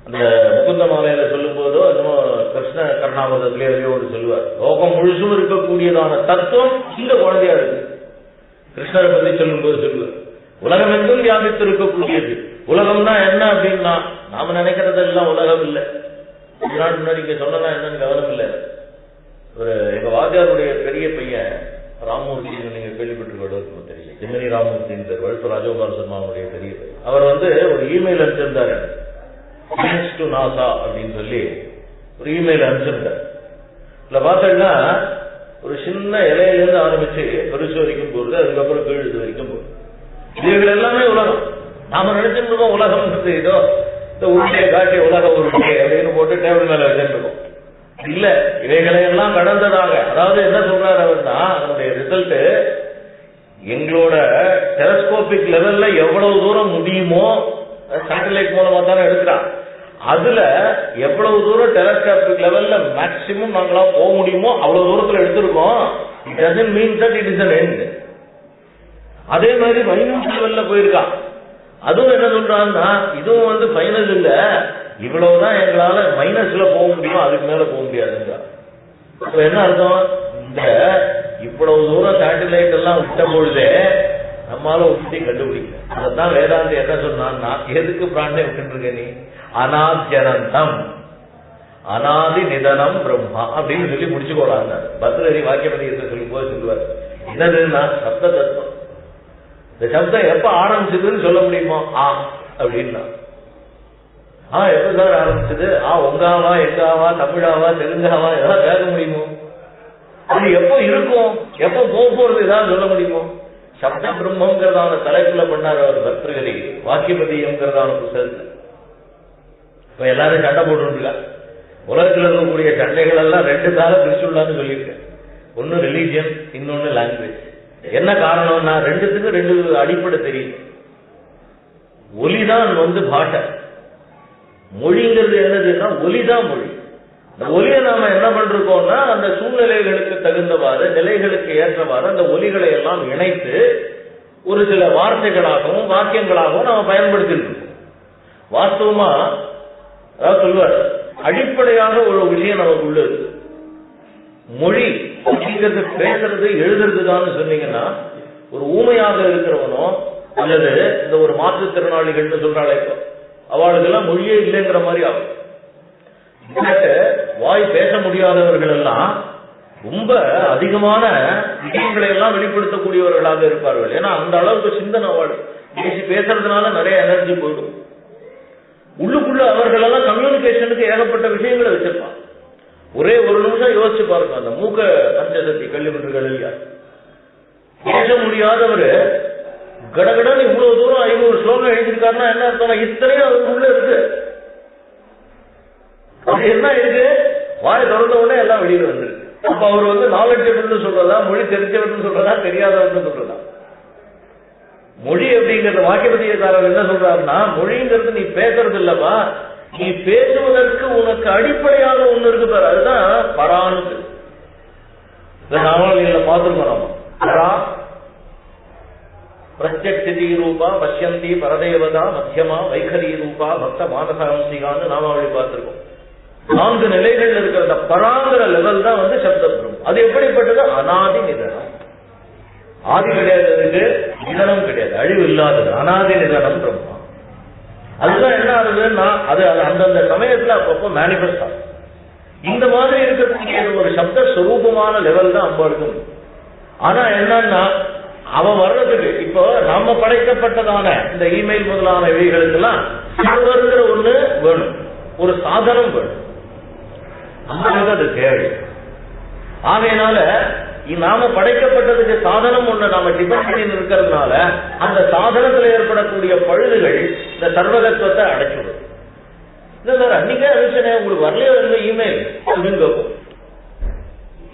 அந்த முகுந்த மாலையில சொல்லும் போதோ என்னமோ கிருஷ்ண கருணாமிரதத்திலேயோ ஒரு சொல்லுவார், லோகம் முழுசும் இருக்கக்கூடியதான தத்துவம் இந்த குழந்தையா இருக்கு. கிருஷ்ணரை பத்தி சொல்லும் போது சொல்லுவார், உலகம் எங்கும் வியாபித்து இருக்கக்கூடியது. உலகம்னா என்ன அப்படின்னா, நாம நினைக்கிறதெல்லாம் உலகம் இல்லை. முன்னாடி இங்க சொன்னா என்னன்னு கவனம் இல்லை. ஒரு எங்க வாத்தியாருடைய பெரிய பையன் ராமமூர்த்தி, நீங்க கேள்விப்பட்டிருக்க தெரியல, ஜெமினி ராமமூர்த்தி வழுத்து ராஜகோபால் சர்மாவுடைய பெரிய பையன். அவர் வந்து ஒரு இமெயில் அனுப்பிச்சிருந்தாரு, தேங்க்ஸ் டு நாசா அப்படின்னு சொல்லி ஒரு இமெயில் அனுப்பிச்சிருந்தார். இதுல பார்த்தீங்கன்னா ஒரு சின்ன இலையிலிருந்து ஆரம்பிச்சு பெருசு வரைக்கும் போகுது, அதுக்கப்புறம் கீழ் வரைக்கும் போகுது. இதுகள் எல்லாமே உலகம். நாம நினைச்சிட்டு இருக்கோம் உலகம் இதோ இந்த உருளையை காட்டிய உலகம் உருளை அப்படின்னு போட்டு டேபிள் மேல வச்சிருக்கோம். இல்ல, இவைகளை எல்லாம் கடந்ததாக, அதாவது என்ன சொல்றாரு அவர்னா, அதனுடைய ரிசல்ட் எங்களோட டெலஸ்கோபிக் லெவல்ல எவ்வளவு தூரம் முடியுமோ, சேட்டலைட் மூலமா தானே எடுக்கிறான், அதுல எவ்வளவு தூரம் டெலஸ்கோபிக் லெவல்ல மேக்சிமம் நாங்களா போக முடியுமோ அவ்வளவு தூரத்துல எடுத்திருக்கோம். It doesn't mean that it is an end. அதே மாதிரி மைனஸ் லெவல்ல போயிருக்கான். அதுவும் என்ன சொல்றான்னா இதுவும் ஃபைனல் இல்ல, இவ்வளவுதான் எங்களால மைனஸ்ல போக முடியும், அதுக்கு மேல போக முடியாதுங்க. இப்ப என்ன அர்த்தம்? இந்த இவ்வளவு தூரம் சேட்டலைட் எல்லாம் விட்ட பொழுதே நம்மளால உத்தி கண்டுபிடிக்க. அதான் வேதாந்தி என்ன சொன்னான்னா, எதுக்கு பிராண்டே விட்டு இருக்க நீ? அநாத்யனந்தம் அநாதி நிதனம் பிரம்மா அப்படின்னு சொல்லி முடிச்சுக்கோடாங்க. பத்ரஹரி வாக்கியபதியத்தை சொல்லும் போது சொல்லுவார், என்னதுன்னா சப்த தத்துவம். இந்த சப்தம் எப்ப ஆரம்பிச்சதுன்னு சொல்ல முடியுமா? அப்படின்னா எப்ப சார் ஆரம்பிச்சது? உங்காவா எங்காவா தமிழாவா தெலுங்காவா ஏதாவது கேட்க முடியுமோ? அது எப்போ இருக்கும், எப்போ போக போறது ஏதாவது சொல்ல முடியுமோ? சப்த பிரம்மங்கிறதான தலைப்புல பண்ணார் அவர் பத்ரஹரி வாக்கியபதியம்ங்கிறதான புத்தகத்தில். இப்ப எல்லாரும் சண்டை போட்டு உலகத்தில் இருக்கக்கூடிய சண்டைகள் எல்லாம் 2 கால பிரிச்சுள்ளான்னு சொல்லியிருக்கேன். ஒன்னு ரிலீஜியன், இன்னொன்னு லாங்குவேஜ். என்ன காரணம்னா 2த்துக்கு 2 அடிப்படை தெரியும். ஒலிதான் பாஷை. மொழிங்கிறது என்னதுன்னா ஒலிதான் மொழி. இந்த ஒலியை நாம என்ன பண்றோம்னா அந்த சூழ்நிலைகளுக்கு தகுந்தவாறு நிலைகளுக்கு ஏற்றவாறு அந்த ஒலிகளை எல்லாம் இணைத்து ஒரு சில வார்த்தைகளாகவும் வாக்கியங்களாகவும் நாம பயன்படுத்திருக்கோம். வாஸ்தவமா அதாவது சொல்வார், அடிப்படையாக ஒரு விஷயம் நமக்கு உள்ளது. மொழி அப்படிங்கிறது பேசுறது எழுதுறது தான் சொன்னீங்கன்னா, ஒரு ஊமையாக இருக்கிறவனோ அல்லது இந்த ஒரு மாற்றுத்திறனாளிகள்னு சொல்றாளே அவளுக்கெல்லாம் மொழியே இல்லைங்கிற மாதிரி ஆகும். வாய் பேச முடியாதவர்கள் எல்லாம் ரொம்ப அதிகமான விஷயங்களை எல்லாம் வெளிப்படுத்தக்கூடியவர்களாக இருப்பார்கள். ஏன்னா அந்த அளவுக்கு சிந்தனை அவள் பேசுறதுனால நிறைய எனர்ஜி போயிடும். உள்ளுக்குள்ள அவர்கள் எல்லாம் கம்யூனிகேஷனுக்கு ஏகப்பட்ட விஷயங்களை வச்சிருப்பாங்க. ஒரே ஒரு நிமிஷம் யோசிச்சு பாருங்க, அந்த மூக்க பஞ்சசக்தி கல்விகள் இல்லையா, பேச முடியாதவரு கடகடன்னு இவ்வளவு தூரம் 500 ஸ்லோகம் எழுதியிருக்காருன்னா என்ன அர்த்தம்? இத்தனையும் அவருக்குள்ள இருக்கு. அது என்ன இருக்கு? வாய் திறந்த உடனே எல்லாம் வெளியில வந்துருக்கு. அப்ப அவர் நாலேஜபிள்னு சொல்றதா, மொழி தெரிஞ்சவர்னு சொல்றதா, தெரியாதவர்னு சொல்றதா? மொழி அப்படிங்கிறது வாக்கியபதியக்காரர் என்ன சொல்றாருன்னா, மொழிங்கிறது நீ பேசுறது இல்லவா, நீ பேசுவதற்கு உனக்கு அடிப்படையாக ஒண்ணு இருக்கு பாரு, அதுதான் பரான்னு. நாவலில் பார்த்துருக்கோம். பரா பிரத்யக்ஷி ரூபா பஷ்யந்தி பரதேவதா மத்தியமா வைகரி ரூபா பக்த மானசாம்சிகான்னு நாமாவளி பார்த்திருக்கோம். 4 நிலைகள் இருக்கிற பராங்கிற லெவல் தான் சப்த பிரம்மம். அது எப்படிப்பட்டது? அநாதி நிதனம். ஆதி கிடையாது, அதுக்கு நிதனம் கிடையாது, அழிவு இல்லாதது, அநாதி நிதனம் பிரம்மா. அதுதான் என்ன ஆகுதுன்னா அது அந்தந்த சமயத்துல அப்பப்போ மேனிபெஸ்ட் ஆகும். இந்த மாதிரி இருக்கக்கூடிய ஒரு சப்த ஸ்வரூபமான லெவல் தான் அம்பாளுக்கு. ஆனா என்னன்னா அவன் வர்றதுக்கு இப்போ நாம படைக்கப்பட்டதான இந்த இமெயில் முதலான இவைகளுக்கெல்லாம் சர்வருங்கிற ஒண்ணு வேணும், ஒரு சாதனம் வேணும். அம்பாளுக்கு அது தேவை. ஆகையினால நாம படைக்கப்பட்டதுக்கு சாதனம் ஒண்ணு நாம டிபெண்ட் பண்ணி இருக்கிறதுனால அந்த சாதனத்தில் ஏற்படக்கூடிய பழுதுகள் இந்த சர்வதத்துவத்தை அடைச்சிடும். இல்ல சார் அன்னைக்கே அனுப்பிச்சனே உங்களுக்கு வரலையோ இருந்த இமெயில் அப்படின்னு கேட்கும்.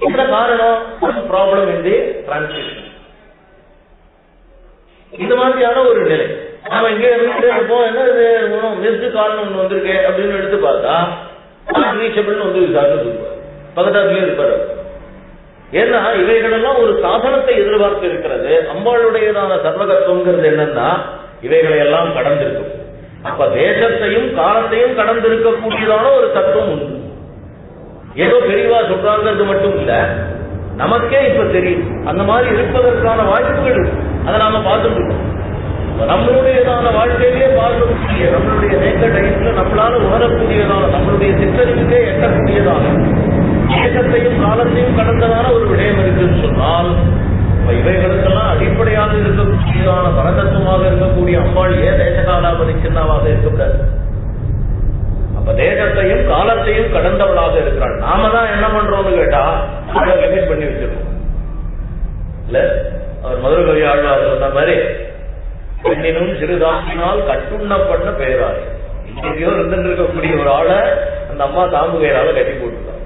என்ன காரணம்? Problem in the translation. இந்த மாதிரியான ஒரு நிலை நாம இங்கே இருந்துட்டே இருப்போம். என்ன இது மிஸ்டு கால்னு ஒண்ணு வந்திருக்கு அப்படின்னு எடுத்து பார்த்தா ரீச்சபிள்னு விசாரணை சொல்லுவார், பக்கத்தாத்துலயே இருப்பாரு. ஏன்னா இவைகளெல்லாம் ஒரு சாதனத்தை எதிர்பார்த்து இருக்கிறது. அம்பாளுடையதான சர்வகத்துவங்கிறது என்னன்னா இவைகளை எல்லாம் கடந்திருக்கும். அப்ப தேசத்தையும் காலத்தையும் கடந்திருக்கக்கூடியதான ஒரு தத்துவம் உண்டு. ஏதோ பெரியவா சொல்றாங்கிறது மட்டும் இல்ல, நமக்கே இப்ப தெரியும் அந்த மாதிரி இருப்பதற்கான வாய்ப்புகள் அதை நாம பார்த்துட்டு இருக்கோம். நம்மளுடையதான வாழ்க்கையிலேயே பார்க்கக்கூடிய நம்மளுடைய நேக்க டைம்ல நம்மளால உணரக்கூடியதான நம்மளுடைய சிற்றறிவுக்கே எட்டக்கூடியதான தேசத்தையும் காலத்தையும் கடந்ததான ஒரு விடயம் இருக்குன்னு சொன்னால் இவைகளுக்கெல்லாம் அடிப்படையாக இருக்கக்கூடியதான பரதத்துவமாக இருக்கக்கூடிய அம்பாள் ஏன் தேசகாலாபதி சின்னமாக இருக்கக்கூடாது? அப்ப தேசத்தையும் காலத்தையும் கடந்தவளாக இருக்கிறாள். நாம தான் என்ன பண்றோம்னு கேட்டா லிமிட் பண்ணி வச்சிருக்கோம். இல்ல அவர் மதுரை கவி ஆழ்வார் சொன்ன மாதிரி பெண்ணினும் சிறுதாசினால் கட்டுண்ண பண்ண பெயராள். இங்கேயோ இருந்துட்டு இருக்கக்கூடிய ஒரு ஆளை அந்த அம்மா தாம்புகையால கட்டி போட்டுருக்காங்க.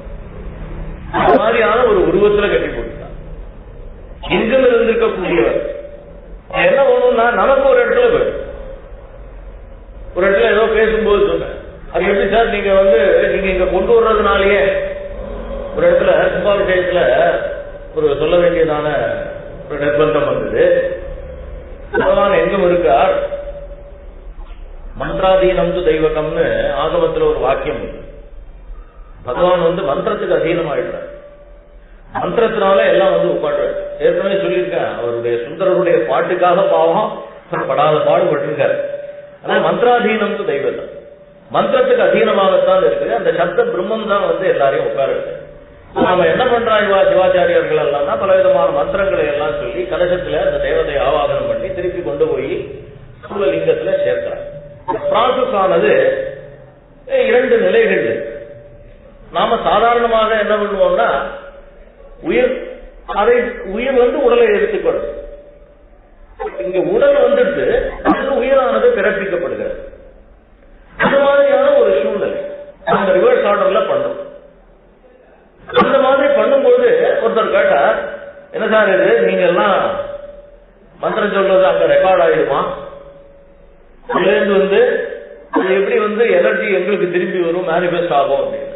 அந்த மாதிரியான ஒரு உருவத்துல கட்டி போட்டுருக்காங்க. எங்கும் இருந்திருக்கக்கூடியவர் என்ன வேணும்னா நமக்கு ஒரு இடத்துல ஏதோ பேசும்போது சொன்னேன், அது எப்படி சார் நீங்க நீங்க இங்க கொண்டு வர்றதுனாலயே ஒரு இடத்துல கும்பாபிஷேகத்துல ஒரு சொல்ல வேண்டியதான ஒரு நிர்பந்தம் வந்தது. பகவான் எங்கும் இருக்கார், மந்திராதீனம் து தெய்வகம்னு ஆகமத்துல ஒரு வாக்கியம். பகவான் மந்திரத்துக்கு அதீனமாயிடுறார். மந்திரத்தினால எல்லாம் உட்காடுறாரு. ஏற்கனவே சொல்லியிருக்கேன், அவருடைய சுந்தரருடைய பாட்டுக்காக பாவம் படாத பாடுபட்டிருக்காரு. ஆனா மந்திராதீனம் து தெய்வகம், மந்திரத்துக்கு அதீனமாகத்தான் இருக்குது. அந்த சப்த பிரம்மம் தான் எல்லாரையும் உட்கார. நாம என்ன பண்றாங்க சிவாச்சாரியர்கள் எல்லாம் பலவிதமான மந்திரங்களை எல்லாம் சொல்லி கலசத்துல அந்த தேவதை ஆவாகனம் பண்ணி திருப்பி கொண்டு போய் சூழலிங்கத்துல சேர்க்கிறாங்க. ப்ராசஸ் ஆனது 2 நிலைகள். நாம சாதாரணமாக என்ன பண்ணுவோம்னா உயிர் உடலை எடுத்துக்கொள்ளும். இங்க உடல் வந்துட்டு அதுக்கு உயிரானது பிறப்பிக்கப்படுகிறது. அந்த மாதிரியான ஒரு சூழ்நிலை அந்த ரிவர்ஸ் ஆர்டர்ல பண்ணும். அந்த மாதிரி பண்ணும்போது ஒருத்தர் கேட்டார், என்ன சார் இது நீங்க எல்லாம் மந்திரம் சொல்றது அங்க ரெக்கார்ட் ஆயிடுமா? அதுலேருந்து அது எப்படி எனர்ஜி எங்களுக்கு திரும்பி வரும், மேனிபெஸ்ட் ஆகும் அப்படின்னு.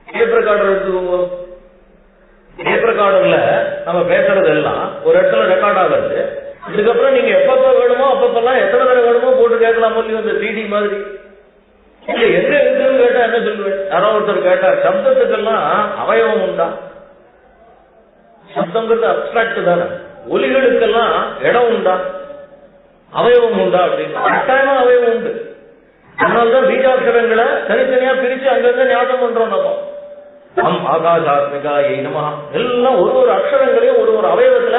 டேப் ரெக்கார்டர் எடுத்துக்கோங்க. டேப் ரெக்கார்டர்ல நம்ம பேசுறது எல்லாம் ஒரு இடத்துல ரெக்கார்ட் ஆகுது. இதுக்கப்புறம் நீங்க எப்பப்ப வேணுமோ அப்பப்பெல்லாம் எத்தனை தடவை வேணுமோ போட்டு கேட்கலாம். இந்த சிடி மாதிரி இல்ல எங்க இருக்குன்னு கேட்டா என்ன சொல்லுவேன்? யாரோ ஒருத்தர் கேட்டார், சப்தத்துக்கெல்லாம் அவயவம் உண்டா? சப்தங்கிறது அப்டிராக்ட் தானே. ஒலிகளுக்கெல்லாம் இடம் உண்டா, அவயவம் உண்டா அப்படின்னு. கட்டாயமா அவயவம் உண்டு. அதனால்தான் பீஜாட்சரங்களை தனித்தனியா பிரிச்சு அங்கங்க ஞாபகம் பண்றோம். நம்ம ஆகாசாத்மிகா நம எல்லாம் ஒரு அக்ஷரங்களையும் ஒரு அவயவத்துல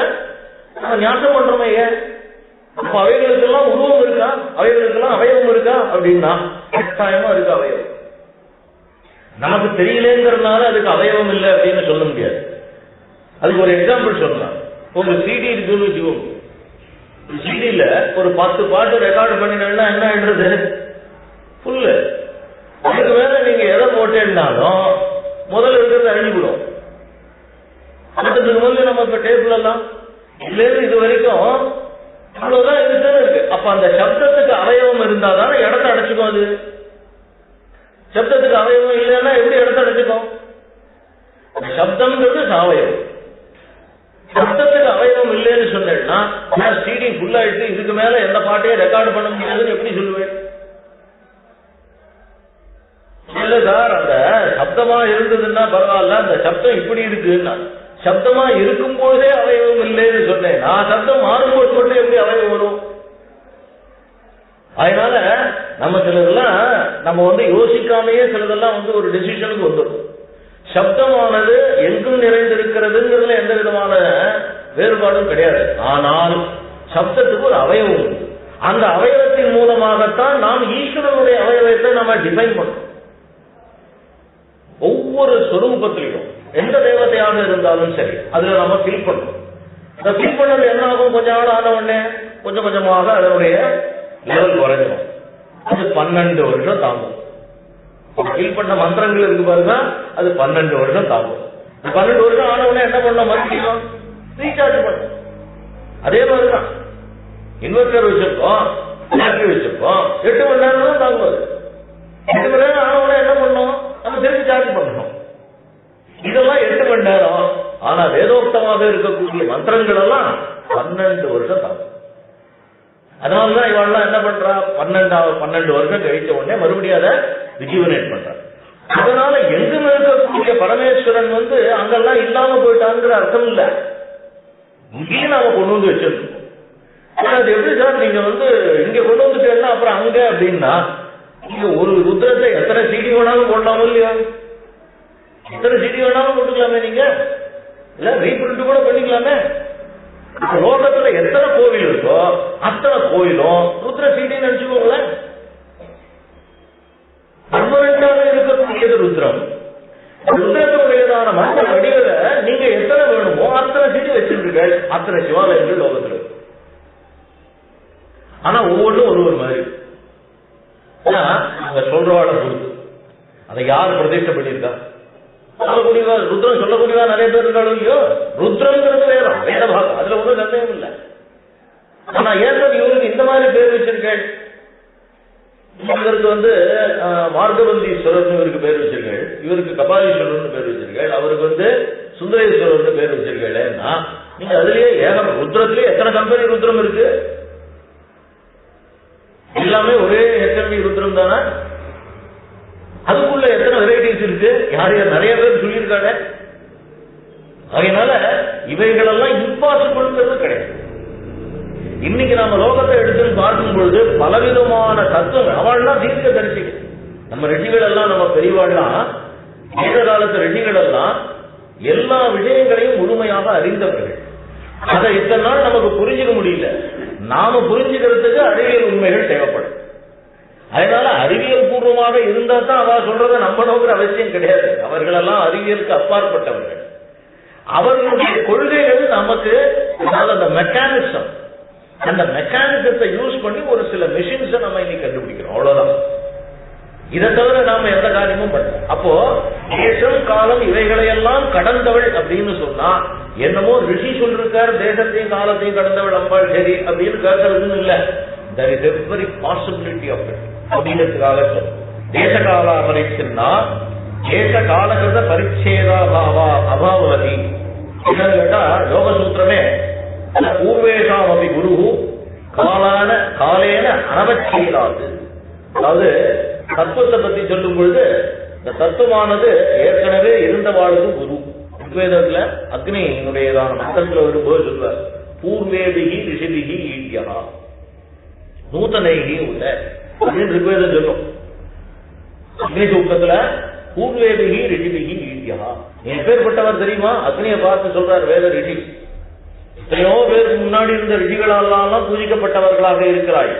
நம்ம ஞாபகம் பண்றோமே. ஏன் அப்ப அவைகளுக்கெல்லாம் உருவம் இருக்கா, அவைகளுக்கெல்லாம் அவயவம் இருக்கா அப்படின்னா கட்டாயமா இருக்கு அவயவம். நமக்கு தெரியலங்கிறதுனால அதுக்கு அவயவம் இல்லை அப்படின்னு சொல்ல முடியாது. அதுக்கு ஒரு எக்ஸாம்பிள் சொல்லலாம். உங்க சிடி இருக்குன்னு வச்சுக்கோங்க. சிடியில ஒரு 10 பாட்டு ரெக்கார்டு பண்ணினா என்ன ஆயிடுறது? புல்லு. அதுக்கு மேல நீங்க எதை போட்டேன்னாலும் முதல்ல இருக்கிறது அழிஞ்சுவிடும். அதுக்கு நம்ம இப்ப டேபிள் எல்லாம் இதுல இருந்து இது வரைக்கும் அவ்வளவுதான் இருக்கு. அப்ப அந்த சப்தத்துக்கு அவயவம் இருந்தா தானே இடத்தை அடைச்சுக்கும். அது சப்தத்துக்கு அவயவம் இல்லைன்னா எப்படி இடத்தை அடைச்சுக்கும்? சப்தம்ங்கிறது அவயவம். சப்தத்துக்கு அவயவம் இல்லைன்னு சொன்னேன்னா சிடி ஃபுல் ஆயிட்டு இதுக்கு மேல எந்த பாட்டையும் ரெக்கார்டு பண்ண முடியாதுன்னு எப்படி சொல்லுவேன்? இல்ல சார், அந்த சப்தமா இருந்ததுன்னா பரவாயில்ல, அந்த சப்தம் இப்படி இருக்குன்னா சப்தமா இருக்கும் போதே அவயவம் இல்லைன்னு சொன்னேன். நான் சப்தம் மாறும்போது மட்டும் எப்படி அவயவம் வரும்? அதனால நம்ம சிலதெல்லாம் நம்ம யோசிக்காமையே சிலதெல்லாம் ஒரு டெசிஷனுக்கு வந்துடும். சப்தமானது எங்கும் நிறைந்திருக்கிறதுங்கிறதுல எந்த விதமான வேறுபாடும் கிடையாது. ஆனால் சப்தத்துக்கு ஒரு அவயவம் உண்டு. அந்த அவயவத்தின் மூலமாகத்தான் நாம் ஈஸ்வரனுடைய அவயவத்தை நம்ம டிஃபைன் பண்றோம். ஒவ்வொரு சொரூபத்திலையும் எந்த தேவதையாக இருந்தாலும் சரி அதுல நம்ம ஃபீல் பண்றோம். இந்த ஃபீல் பண்ணது என்ன ஆகும்? கொஞ்ச நாள் ஆன உடனே கொஞ்சம் கொஞ்சமாக அதனுடைய லெவல் குறைஞ்சிடும். அது 12 வருஷம் தாங்கும். ஃபீல் பண்ண மந்திரங்கள் இருக்கு பாருங்க, அது 12 வருஷம் தாங்கும். 12 வருஷம் ஆன உடனே என்ன பண்ணோம்? மறுபடியும் ரீசார்ஜ் பண்ணோம். அதே மாதிரிதான் இன்வெர்டர் வச்சிருக்கோம், பேட்டரி வச்சிருக்கோம், 8 மணி நேரம் தான் தாங்குவது. 8 மணி நேரம் ஆன உடனே என்ன பண்ணோம்? நம்ம திருப்பி சார்ஜ் பண்ணணும். இதெல்லாம் 8 மணி நேரம். ஆனா வேதோக்தமாக இருக்கக்கூடிய மந்திரங்கள் எல்லாம் 12 வருஷம் தாங்கும். அதனாலதான் இவெல்லாம் என்ன பண்றா? 12 வருஷம் கழிச்ச உடனே மறுபடியும் அதை ரிஜுவனேட் பண்ற. அதனால எங்கும் இருக்கக்கூடிய பரமேஸ்வரன் அங்கெல்லாம் இல்லாம போயிட்டாங்கிற அர்த்தம் இல்ல. இங்கேயும் நாம கொண்டு வந்து வச்சிருக்கோம். அது எப்படி சார் நீங்க இங்க கொண்டு வந்துட்டேன்னா அப்புறம் அங்க அப்படின்னா, இங்க ஒரு ருத்ரத்தை எத்தனை சிடி வேணாலும் போடலாமோ இல்லையா? எத்தனை சிடி வேணாலும் போட்டுக்கலாமே. நீங்க இல்ல ரீபிரிண்ட் கூட பண்ணிக்கலாமே. லோகத்துல எத்தனை கோவில் இருக்கோ அத்தனை கோயிலும் ருத்ர சிடின்னு நினைச்சுக்கோங்களேன். பர்மனண்டாக இருக்கக்கூடியது ருத்ரம். ருத்ரத்தினுடையதான மற்ற வடிகளை நீங்க எத்தனை வேணுமோ அத்தனை சிடி வச்சிருக்கீர்கள். அத்தனை சிவாலயங்கள் லோகத்தில் இருக்கு. ஆனா ஒவ்வொன்றும் ஒரு மாதிரி நாங்க சொல்றவாட பொறுத்து. அதை யார் பிரதிஷ்டை பண்ணியிருக்கா? சொல்லக்கூடியவா ருத்ரம் சொல்லக்கூடியவா நிறைய பேர் இருக்காலும் இல்லையோ. ருத்ரங்கிறது வேதம், வேத பாகம், அதுல ஒன்றும் சந்தேகம் இல்லை. ஆனா ஏன் இவருக்கு இந்த மாதிரி பேர் வச்சிருக்கேன்? இவருக்கு மார்கவந்தீஸ்வரர்னு இவருக்கு பேர் வச்சிருக்கேள், இவருக்கு கபாலீஸ்வரர்னு பேர் வச்சிருக்கேள், அவருக்கு சுந்தரேஸ்வரர்னு பேர் வச்சிருக்கேன்னா நீங்க அதுலயே ஏகம் ருத்ரத்திலே எத்தனை கம்பெனி ருத்ரம் இருக்கு? எல்லாமே ஒரே ஹெச்எம்பி ருத்ரம் தானே. அதுக்குள்ள எத்தனை வெரைட்டிஸ் இருக்கு, யார் யார் நிறைய பேர் சொல்லியிருக்காங்க. அதனால இவைகளெல்லாம் இம்பாசிபிள்ங்கிறது கிடையாது. இன்னைக்கு நாம லோகத்தை எடுத்து பார்க்கும் பொழுது பலவிதமான தத்துவம், அவள்லாம் தீர்க்க தரிசிகள். நம்ம ரிஷிகள் எல்லாம், நம்ம பெரியவாள்லாம், வேத காலத்து ரிஷிகள் எல்லாம் எல்லா விஷயங்களையும் முழுமையாக அறிந்தவர்கள். அதை இத்தனை நாள் நமக்கு புரிஞ்சுக்க முடியல. நாம புரிஞ்சுக்கிறதுக்கு அறிவியல் உண்மைகள் தேவைப்படும். அதனால அறிவியல் பூர்வமாக இருந்தா தான் அவ சொல்றதை நம்பணுங்கிற அவசியம் கிடையாது. அவர்களெல்லாம் அறிவியலுக்கு அப்பாற்பட்டவர்கள். அவர்களுடைய கொள்கைகள் நமக்கு, அந்த மெக்கானிசம், அந்த மெக்கானிசத்தை யூஸ் பண்ணி ஒரு சில மெஷின்ஸை நம்ம இன்னைக்கு கண்டுபிடிக்கிறோம், அவ்வளவுதான். இதை தவிர நாம எந்த காரியமும் பண்ண. அப்போ தேசம் காலம் இவைகளையெல்லாம் கடந்தவள் அப்படின்னு சொன்னா என்னமோ ரிஷி சொல்லிருக்காரு, தேசத்தையும் காலத்தையும் கடந்தவள் அம்பாள் சரி அப்படின்னு கேட்கறதுன்னு இல்ல. there is every possibility of it அப்படிங்கிறதுக்காக சொல்லும். தேச கால பரிச்சுன்னா தேச காலகிருத பரிச்சேதாபாவா அபாவதி என்னன்னு கேட்டா யோக சூத்திரமே பூர்வேஷாம் அபி குரு காலேன அனவச்செயலாது. அதாவது தத்துவத்தை பத்தி சொல்லும் பொழுது இந்த தத்துவமானது ஏற்கனவே இருந்தவாளுக்கு குரு. ரிக்வேதத்துல அக்னியினுடையதான மந்திரத்துல வரும்போது சொல்வார், பூர்வேபிகி ரிஷிபிகி ஈட்டியா நூத்தனைகி உள்ள அப்படின்னு ரிக்வேதம் சொல்லும். அக்னி சூக்தத்துல பூர்வேபிகி ரிஷிபிகி ஈட்டியா. எப்பேற்பட்டவர் தெரியுமா? அக்னியை பார்த்து சொல்றார் வேத ரிஷி, எத்தனையோ பேருக்கு முன்னாடி இருந்த ரிஷிகளாலாம் பூஜிக்கப்பட்டவர்களாக இருக்கிறாய்,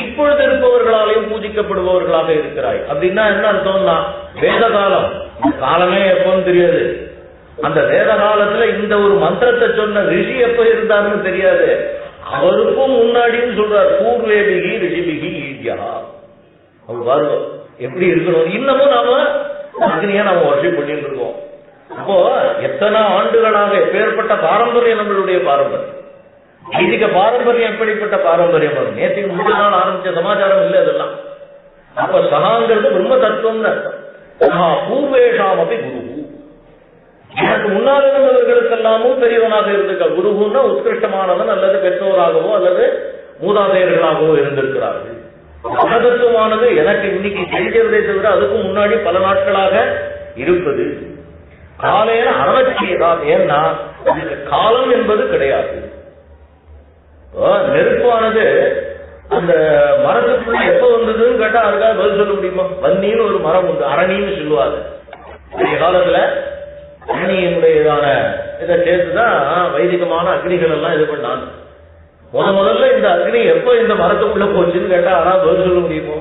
இப்பொழுது இருப்பவர்களாலையும் பூஜிக்கப்படுபவர்களாக இருக்கிறாய். அப்படின்னா என்ன அர்த்தம்னா, வேத காலம், காலமே எப்போன்னு தெரியாது. அந்த வேத காலத்துல இந்த ஒரு மந்திரத்தை சொன்ன ரிஷி எப்ப இருந்தாருன்னு தெரியாது. அவருக்கும் முன்னாடின்னு சொல்றார், பூர்வேபிகி ரிஷிபிகி ஈட்டியா. அவர் பாருங்க எப்படி இருக்கணும். இன்னமும் நாம அக்னியா நாம வர்ஷிப் பண்ணிட்டு இருக்கோம். அப்போ எத்தனை ஆண்டுகளாக எப்பேற்பட்ட பாரம்பரியம் நம்மளுடைய பாரம்பரியம். வைதிக பாரம்பரியம் எப்படிப்பட்ட பாரம்பரியம்? நேற்று முழு நாள் ஆரம்பிச்ச சமாச்சாரம் இல்லை அதெல்லாம். அப்ப சகாங்கிறது பிரம்ம தத்துவம்னு அர்த்தம். பூர்வேஷாம் அப்படி குரு, எனக்கு முன்னால் இருந்தவர்களுக்கெல்லாமும் பெரியவனாக இருந்திருக்க. குருகுன்னா உத்கிருஷ்டமானவன் அல்லது பெற்றோராகவோ அல்லது மூதாதையர்களாகவோ இருந்திருக்கிறார்கள். மனதத்துவமானது எனக்கு இன்னைக்கு தெரிகிறதே தவிர அதுக்கும் முன்னாடி பல நாட்களாக இருப்பது. காலையில அறவச்சியதான். ஏன்னா அதுக்கு காலம் என்பது கிடையாது. நெருப்பானது அந்த மரத்துக்குள்ள எப்ப வந்ததுன்னு கேட்டா அதுக்காக பதில் சொல்ல முடியுமா? வன்னின்னு ஒரு மரம் உண்டு, அரணின்னு சொல்லுவாங்க. இந்த காலத்துல அக்னியினுடையதான இதை சேர்த்துதான் வைதிகமான அக்னிகள் எல்லாம் இது பண்ணாங்க. முதல்ல இந்த அக்னி எப்ப இந்த மரத்துக்குள்ள போச்சுன்னு கேட்டா யாராவது பதில் சொல்ல முடியுமோ?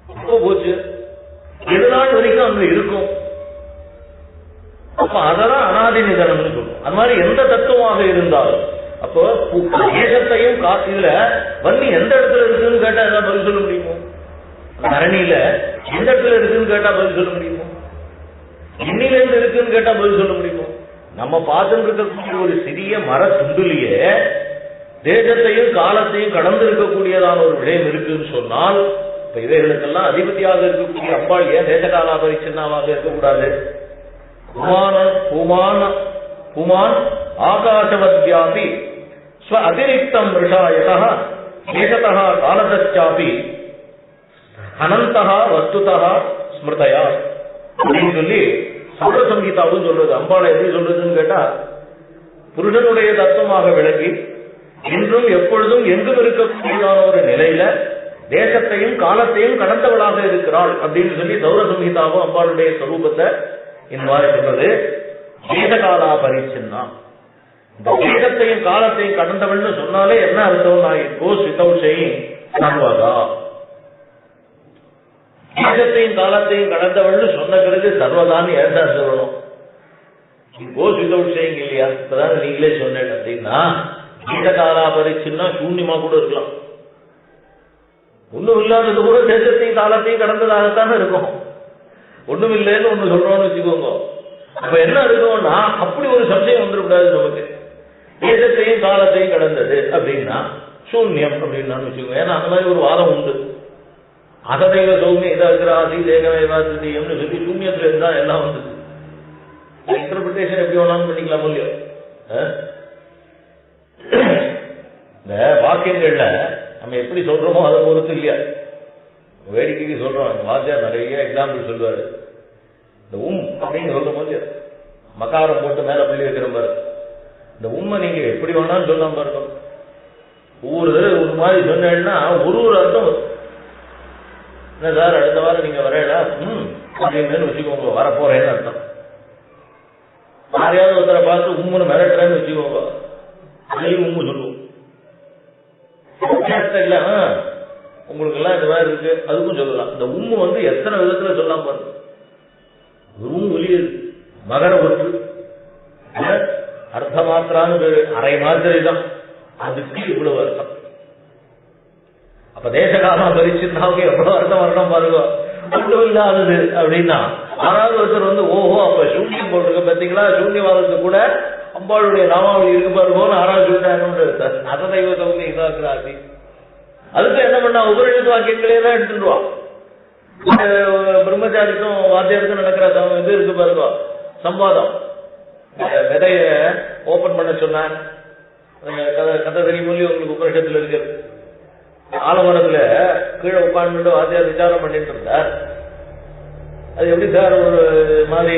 எப்போ போச்சு? 7 நாள் வரைக்கும் அங்க இருக்கும். அப்ப அதெல்லாம் அனாதி நிதனம்னு சொல்லுவோம். அது மாதிரி எந்த தத்துவமாக இருந்தாலும், அப்போ தேசத்தையும் இதுல வன்னி எந்த இடத்துல இருக்குன்னு கேட்டா ஏதாவது பதில் சொல்ல முடியுமோ? அரணியில எந்த இடத்துல இருக்குன்னு கேட்டா பதில் சொல்ல முடியுமோ? இன்னில இருந்து இருக்குன்னு கேட்டா பதில் சொல்ல முடியுமோ? நம்ம பார்த்துட்டு இருக்கக்கூடிய ஒரு சிறிய மர துண்டுலியே தேசத்தையும் காலத்தையும் கடந்து இருக்கக்கூடியதான ஒரு விடயம் இருக்குன்னு சொன்னால், இப்ப இவைகளுக்கெல்லாம் அதிபதியாக இருக்கக்கூடிய அம்பாள் ஏன் தேச காலாபரி சின்னமாக இருக்கக்கூடாது? புமான் ஆகாசவத்யாபி ஸ்வ அதிரிக்தம் ரிஷாயதா தேசதா காலதாபி அனந்தா வஸ்துதா ஸ்மிருதயா அப்படின்னு சொல்லி சௌர சங்கீதாவும் சொல்றது. அம்பாளை எப்படி சொல்றதுன்னு கேட்டா, புருஷனுடைய தத்துவமாக விளங்கி இன்றும் எப்பொழுதும் எங்கும் இருக்கக்கூடியதான ஒரு நிலையில தேசத்தையும் காலத்தையும் கடந்தவளாக இருக்கிறாள் அப்படின்னு சொல்லி சௌர சங்கீதாவும் அம்பாளுடைய ஸ்வரூபத்தை இந்த மாதிரி சொல்றது. வேத காலா பரிச்சின்னா இந்த வேதத்தையும் காலத்தையும் கடந்தவள்னு சொன்னாலே என்ன அர்த்தம்? வேதத்தையும் காலத்தையும் கடந்தவள்னு சொன்ன பிறகு சர்வதான்னு ஏதா சொல்லணும். கோஸ் வித்தவுட் சேயிங் இல்லையா? இப்பதான் நீங்களே சொன்னேன் அப்படின்னா வேத காலா பரிச்சுன்னா சூன்யமா கூட இருக்கலாம். ஒண்ணும் இல்லாதது கூட தேசத்தையும் காலத்தையும் கடந்ததாகத்தானே இருக்கும். ஒண்ணும் இல்லைன்னு ஒண்ணு சொல்றோம்னு வச்சுக்கோங்க. அப்ப என்ன இருக்கும்னா அப்படி ஒரு சம்சயம் வந்துடக்கூடாது நமக்கு. தேசத்தையும் காலத்தையும் கடந்தது அப்படின்னா சூன்யம் அப்படின்னு வச்சுக்கோங்க. ஏன்னா அந்த மாதிரி ஒரு வாதம் உண்டு. அசதெய்வ சௌமிய இதாகிராசி தேகமேவாசியம்னு சொல்லி சூன்யத்துல இருந்தா எல்லாம் வந்தது. இன்டர்பிரிட்டேஷன் எப்படி வேணாலும் பண்ணிக்கலாம் இல்லையோ. இந்த வாக்கியங்கள்ல நம்ம எப்படி சொல்றோமோ அதை பொறுத்து இல்லையா. வேடிக்கைக்கு சொல்றோம், வாத்தியார் நிறைய எக்ஸாம்பிள் சொல்லுவாரு. இந்த அப்படின்னு சொல்றோமோ இல்லையா, மகாரம் போட்டு மேல புள்ளி வைக்கிற மாதிரி இந்த உண்மை நீங்க எப்படி வேணாலும் சொல்லாம பாருங்க. ஒவ்வொரு தடவை ஒரு மாதிரி சொன்னேன்னா ஒரு அர்த்தம் என்ன சார், அடுத்த வாரம் நீங்க வரையடா அப்படின்னு வச்சுக்கோங்க, வரப்போறேன்னு அர்த்தம். யாரையாவது ஒருத்தரை பார்த்து உம்முன்னு மிரட்டுறேன்னு வச்சுக்கோங்க, அதையும் உண்மை சொல்லுவோம். இல்ல உங்களுக்கு எல்லாம் இந்த மாதிரி இருக்கு அதுக்கும் சொல்லலாம். இந்த உண்மை எத்தனை விதத்துல சொல்லாம பாருங்க. வெறும் வெளியே மகர ஒன்று அர்த்த மாத்திரான்னு பேரு, அரை மாத்திரை தான், அதுக்கு இவ்வளவு அர்த்தம். அப்ப தேசகாலமா பரிச்சுனாவுக்கு எவ்வளவு அர்த்தம் வரணும் பாருங்க. ஒன்றும் இல்லாதது அப்படின்னா ஆறாவது ஒருத்தர் ஓஹோ அப்ப சூன்யம் போட்டிருக்க பார்த்தீங்களா, சூன்யவாதத்துக்கு கூட அம்பாளுடைய நாமாவளி இருக்கு பாருங்கன்னு ஆறாவது சொல்லிட்டாரு. அசதெய்வ சௌமிய இதாகிராசி. அதுக்கு என்ன பண்ணா உபரிஷத்து வாக்கியங்களே தான் எடுத்துடுவான். பிரம்மச்சாரிக்கும் வாத்தியாருக்கும் நடக்கிற இது இருக்கு பாருங்க, சம்வாதம். விதைய ஓபன் பண்ண சொன்னார், கதை தெரியும் உங்களுக்கு உபரிஷத்துல இருக்கு. ஆலமரத்துல கீழே உட்கார்ந்து வாத்தியார் விசாரம் பண்ணிட்டு இருந்தார். அது எப்படி சார் ஒரு மாதிரி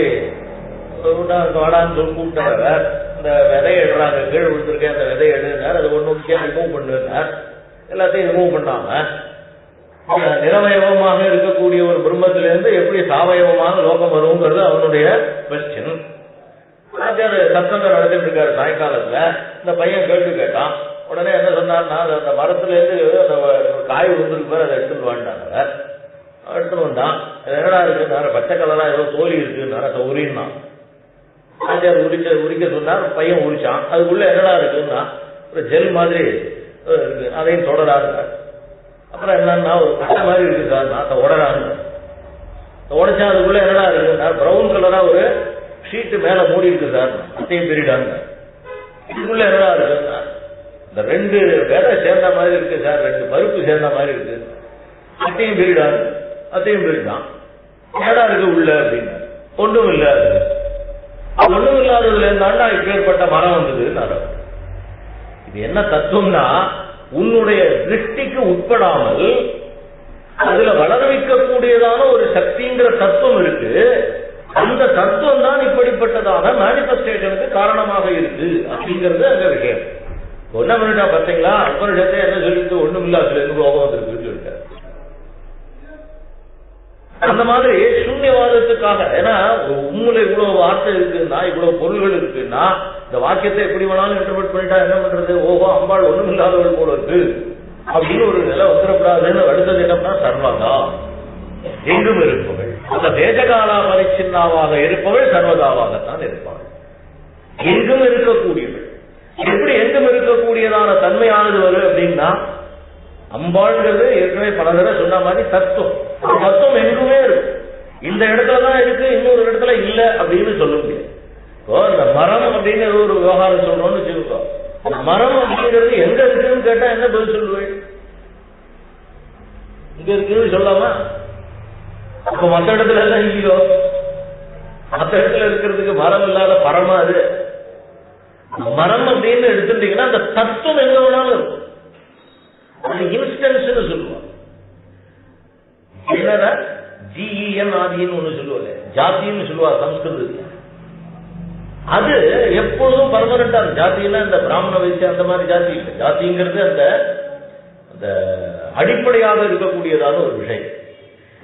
வாடான்னு சொல்லி கூப்பிட்டார். இந்த விதையை எடுறாங்க, கீழே விழுந்திருக்கேன், அந்த விதையை எடுனார். அது ஒண்ணு முக்கியம் ரிமூவ் பண்ணுனார். எல்லாத்தையும் ரிமூவ் பண்ணாம நிரவயவமாக இருக்கக்கூடிய ஒரு பிரம்மத்திலிருந்து எப்படி சாவயவமான லோகம் வருங்கிறது அவனுடைய கொஸ்டின். சத்தங்கள் நடத்திட்டு இருக்காரு சாயங்காலத்துல. இந்த பையன் கேள்வி கேட்டான். உடனே என்ன சொன்னார்னா, அந்த மரத்துல இருந்து அந்த காய் விழுந்துருக்கு, அதை எடுத்துட்டு வாண்டாங்க. எடுத்துட்டு வந்தான். என்னடா இருக்குன்னு, பச்சை கலரா ஏதோ தோலி இருக்குன்னு அதை உரின்னா. ஆச்சார் உரிக்க சொன்னார். பையன் உரிச்சான். அதுக்குள்ள என்னடா இருக்குன்னா ஒரு ஜெல் மாதிரி இருக்கு, அதையும் தொடராங்க. அப்புறம் என்னன்னா ஒரு கட்டை மாதிரி இருக்கு சார், அதை உடறாங்க. உடைச்சா அதுக்குள்ள என்னடா இருக்குன்னா பிரவுன் கலரா ஒரு ஷீட்டு மேல மூடி இருக்கு சார், அதையும் பிரிடாங்க. இதுக்குள்ள என்னடா இருக்குன்னா இந்த 2 விதை சேர்ந்த மாதிரி இருக்கு சார், 2 பருப்பு சேர்ந்த மாதிரி இருக்கு, அத்தையும் பிரிடாங்க. அத்தையும் பிரிடான். என்னடா இருக்கு உள்ள அப்படின்னா ஒன்றும் இல்ல. அது ஒன்றும் இல்லாததுல இருந்தாண்டா இப்பேற்பட்ட மரம் வந்தது. இது என்ன தத்துவம்னா, உன்னுடைய திருஷ்டிக்கு உட்படாமல் அதுல வளர வைக்கக்கூடியதான ஒரு சக்திங்கிற தத்துவம் இருக்கு. அந்த தத்துவம் தான் இப்படிப்பட்டதான மேனிபெஸ்டேஷனுக்கு காரணமாக இருக்கு அப்படிங்கிறது அந்த விஷயம். ஒன்ன பண்ணிட்டா பார்த்தீங்களா, உபனிஷத்தை என்ன சொல்லிட்டு ஒண்ணும் இல்ல, அதுல இருந்து ரோகம் வந்திருக்குன்னு சொல்லிட்டாரு. அந்த மாதிரி சூன்யவாதத்துக்காக, ஏன்னா உண்மையில இவ்வளவு வார்த்தை இருக்குன்னா, இவ்வளவு பொருள்கள் இருக்குன்னா, இந்த வாக்கியத்தை எப்படி வேணாலும் இன்டர்பிரட் பண்ணிட்டா என்ன பண்றது, ஓஹோ அம்பாள் ஒண்ணும் இல்லாதவள் போல இருக்கு அப்படின்னு ஒரு நிலை வந்துடக்கூடாதுன்னு அடுத்தது என்னன்னா சர்வதா எங்கும் இருப்பவள். அந்த தேசகாலா பரிச்சின்னாவாக இருப்பவள் சர்வதாவாகத்தான் இருப்பாள். எங்கும் இருக்கக்கூடியவள். எப்படி எங்கும் இருக்கக்கூடியதான தன்மையானது வரும் அப்படின்னா, அம்பாள்ங்கிறது ஏற்கனவே பல தடவை சொன்ன மாதிரி தத்துவம். தத்துவம் எங்குமே இருக்கு. இந்த இடத்துலதான் இருக்கு, இன்னொரு இடத்துல இல்ல அப்படின்னு சொல்ல முடியாது. இப்போ இந்த மரம் அப்படின்னு ஒரு விவகாரம் சொல்றோம்னு வச்சுக்கோ, மரம் அப்படிங்கிறது எங்க இருக்குன்னு கேட்டா என்ன பதில் சொல்லுவேன்? இங்க இருக்குன்னு சொல்லாமா? அப்ப மற்ற இடத்துல எல்லாம் இல்லையோ, மற்ற இடத்துல இருக்கிறதுக்கு மரம் இல்லாத பரமா அது. மரம் அப்படின்னு எடுத்துட்டீங்கன்னா அந்த தத்துவம் எங்க வேணாலும் இருக்கும். அது இன்ஸ்டன்ஸ் சொல்லுவாங்க. என்னடா ஜிஇஎன் ஆதின்னு ஒண்ணு சொல்லுவாங்க, ஜாத்தின்னு சொல்லுவாங்க சம்ஸ்கிருதத்துல. அது எப்பொழுதும் பர்மனண்டா இருக்கும். ஜாத்தின்னா இந்த பிராமண வைசிய அந்த மாதிரி ஜாதி இல்லை. ஜாதிங்கிறது அந்த அடிப்படையாக இருக்கக்கூடியதான ஒரு விஷயம்.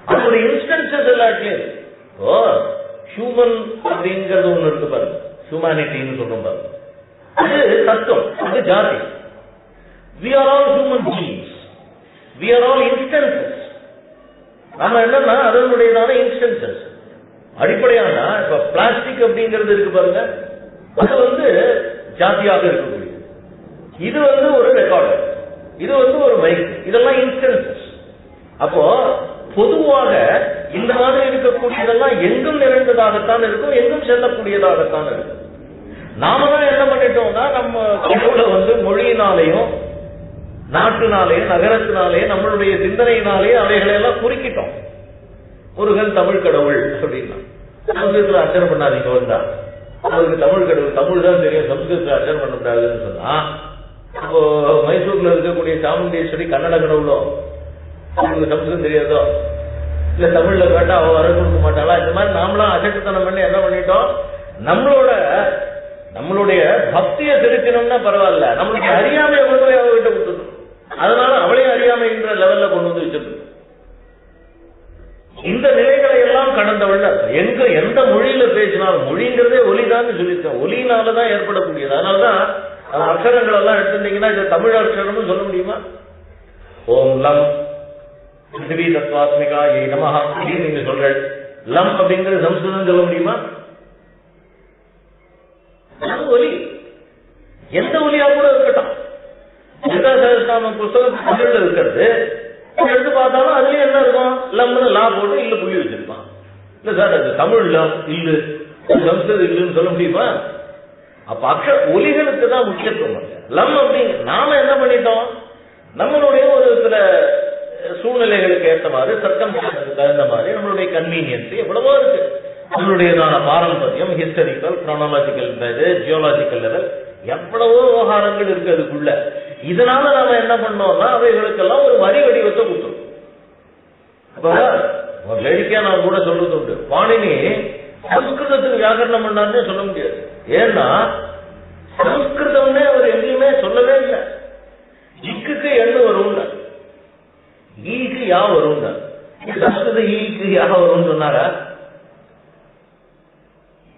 அதனுடைய இன்ஸ்டன்சஸ் எல்லாத்துலயும் இப்போ ஹியூமன் அப்படிங்கிறது ஒண்ணு இருக்கு பாருங்க, ஹியூமானிட்டின்னு சொல்றோம் பாருங்க, அது தத்துவம், அது ஜாதி. We are all human beings. We are all instances. நம்ம என்னன்னா அதனுடையதான இன்ஸ்டன்சஸ். அடிப்படையான இப்ப பிளாஸ்டிக் அப்படிங்கிறது இருக்கு பாருங்க, அது ஜாதியாக இருக்கக்கூடியது. இது ஒரு ரெக்கார்டர், இது ஒரு மைக், இதெல்லாம் இன்ஸ்டன்சஸ். அப்போ பொதுவாக இந்த மாதிரி இருக்கக்கூடியதெல்லாம் எங்கும் நிறைந்ததாகத்தான் இருக்கும், எங்கும் செல்லக்கூடியதாகத்தான் இருக்கும். நாம தான் என்ன பண்ணிட்டோம்னா நம்ம கடவுளை மொழியினாலையும் நாட்டினாலே நகரத்தினாலே நம்மளுடைய சிந்தனையினாலே அவைகளை எல்லாம் குறிக்கிட்டோம். முருகன் தமிழ் கடவுள் அப்படின்னா சமஸ்கிருதத்தில் அர்ச்சனை பண்ணாதீங்க வந்தா அவருக்கு தமிழ் கடவுள் தமிழ் தான் தெரியும், சமஸ்கிருதத்தில் அர்ச்சனை பண்ண முடியாதுன்னு சொன்னா இப்போ மைசூர்ல இருக்கக்கூடிய சாமுண்டேஸ்வரி கன்னட கடவுளோ அவங்களுக்கு சமஸ்கிருதம் தெரியாதோ இல்ல தமிழ்ல கேட்டா அவ வர கொடுக்க மாட்டாளா? இந்த மாதிரி நாமளாம் அசட்டுத்தனம் பண்ணி என்ன பண்ணிட்டோம், நம்மளுடைய பக்தியை செலுத்தினோம்னா பரவாயில்ல, நம்மளுடைய அறியாமையை கொண்டு போய் அவர்கிட்ட கொடுத்துடும். அதனால அவளையும் அறியாமைன்ற லெவல்ல கொண்டு வந்து வச்சிருக்கோம். இந்த நிலைகளை எல்லாம் கடந்தவள் எங்க எந்த மொழியில பேசினாலும் மொழிங்கிறதே ஒலிதான் சொல்லியிருக்கேன். ஒலியினாலதான் ஏற்படக்கூடியது. அதனாலதான் அக்ஷரங்கள் எல்லாம் எடுத்துட்டீங்கன்னா இது தமிழ் அக்ஷரம்னு சொல்ல முடியுமா? ஓம் லம் பிருத்திவி தத்வாத்மிகா ஏ நமஹ அப்படின்னு நீங்க சொல்ற லம் அப்படிங்கிறது சம்ஸ்கிருதம் சொல்ல முடியுமா? ஒலி எந்த ஒலியா கூட இருக்கட்டும். சகஸ்ரநாம புஸ்தகம் தமிழ்ல இருக்கிறது எடுத்து பார்த்தாலும் அதுலயும் என்ன இருக்கும், லம்னு லா போட்டு இல்ல புள்ளி வச்சிருப்பான். இல்ல சார் அது தமிழ் லம் இல்லு சம்ஸ்கிருதம் இல்லுன்னு சொல்ல முடியுமா? அப்ப ஒலிகளுக்கு தான் முக்கியத்துவம். லம் அப்படிங்க நாம என்ன பண்ணிட்டோம், நம்மளுடைய ஒரு சில சூழ்நிலைகளுக்கு ஏற்ற மாதிரி சட்டம் தகுந்த மாதிரி நம்மளுடைய கன்வீனியன்ஸ் எவ்வளவோ இருக்கு. நம்மளுடையதான பாரம்பரியம், ஹிஸ்டரிக்கல், குரோனாலஜிக்கல், ஜியோலாஜிக்கல் லெவல் எவ்வளவோ விவகாரங்கள் இருக்கு அதுக்குள்ள. இதனால நாம என்ன பண்ணோம்னா அவைகளுக்கெல்லாம் ஒரு வரி வடிவத்தை கொடுத்தோம். அப்ப வேடிக்கையா நான் கூட சொல்றது உண்டு, பாணினி சம்ஸ்கிருதத்துக்கு வியாக்கரணம் பண்ணாருன்னு சொல்ல முடியாது. ஏன்னா சம்ஸ்கிருதம்னே அவர் எங்கேயுமே சொல்லவே இல்லை. இக்கு எண்ணு வரும், ஈக்கு யா வரும். சம்ஸ்கிருத ஈக்கு யா வரும்னு சொன்னாரா?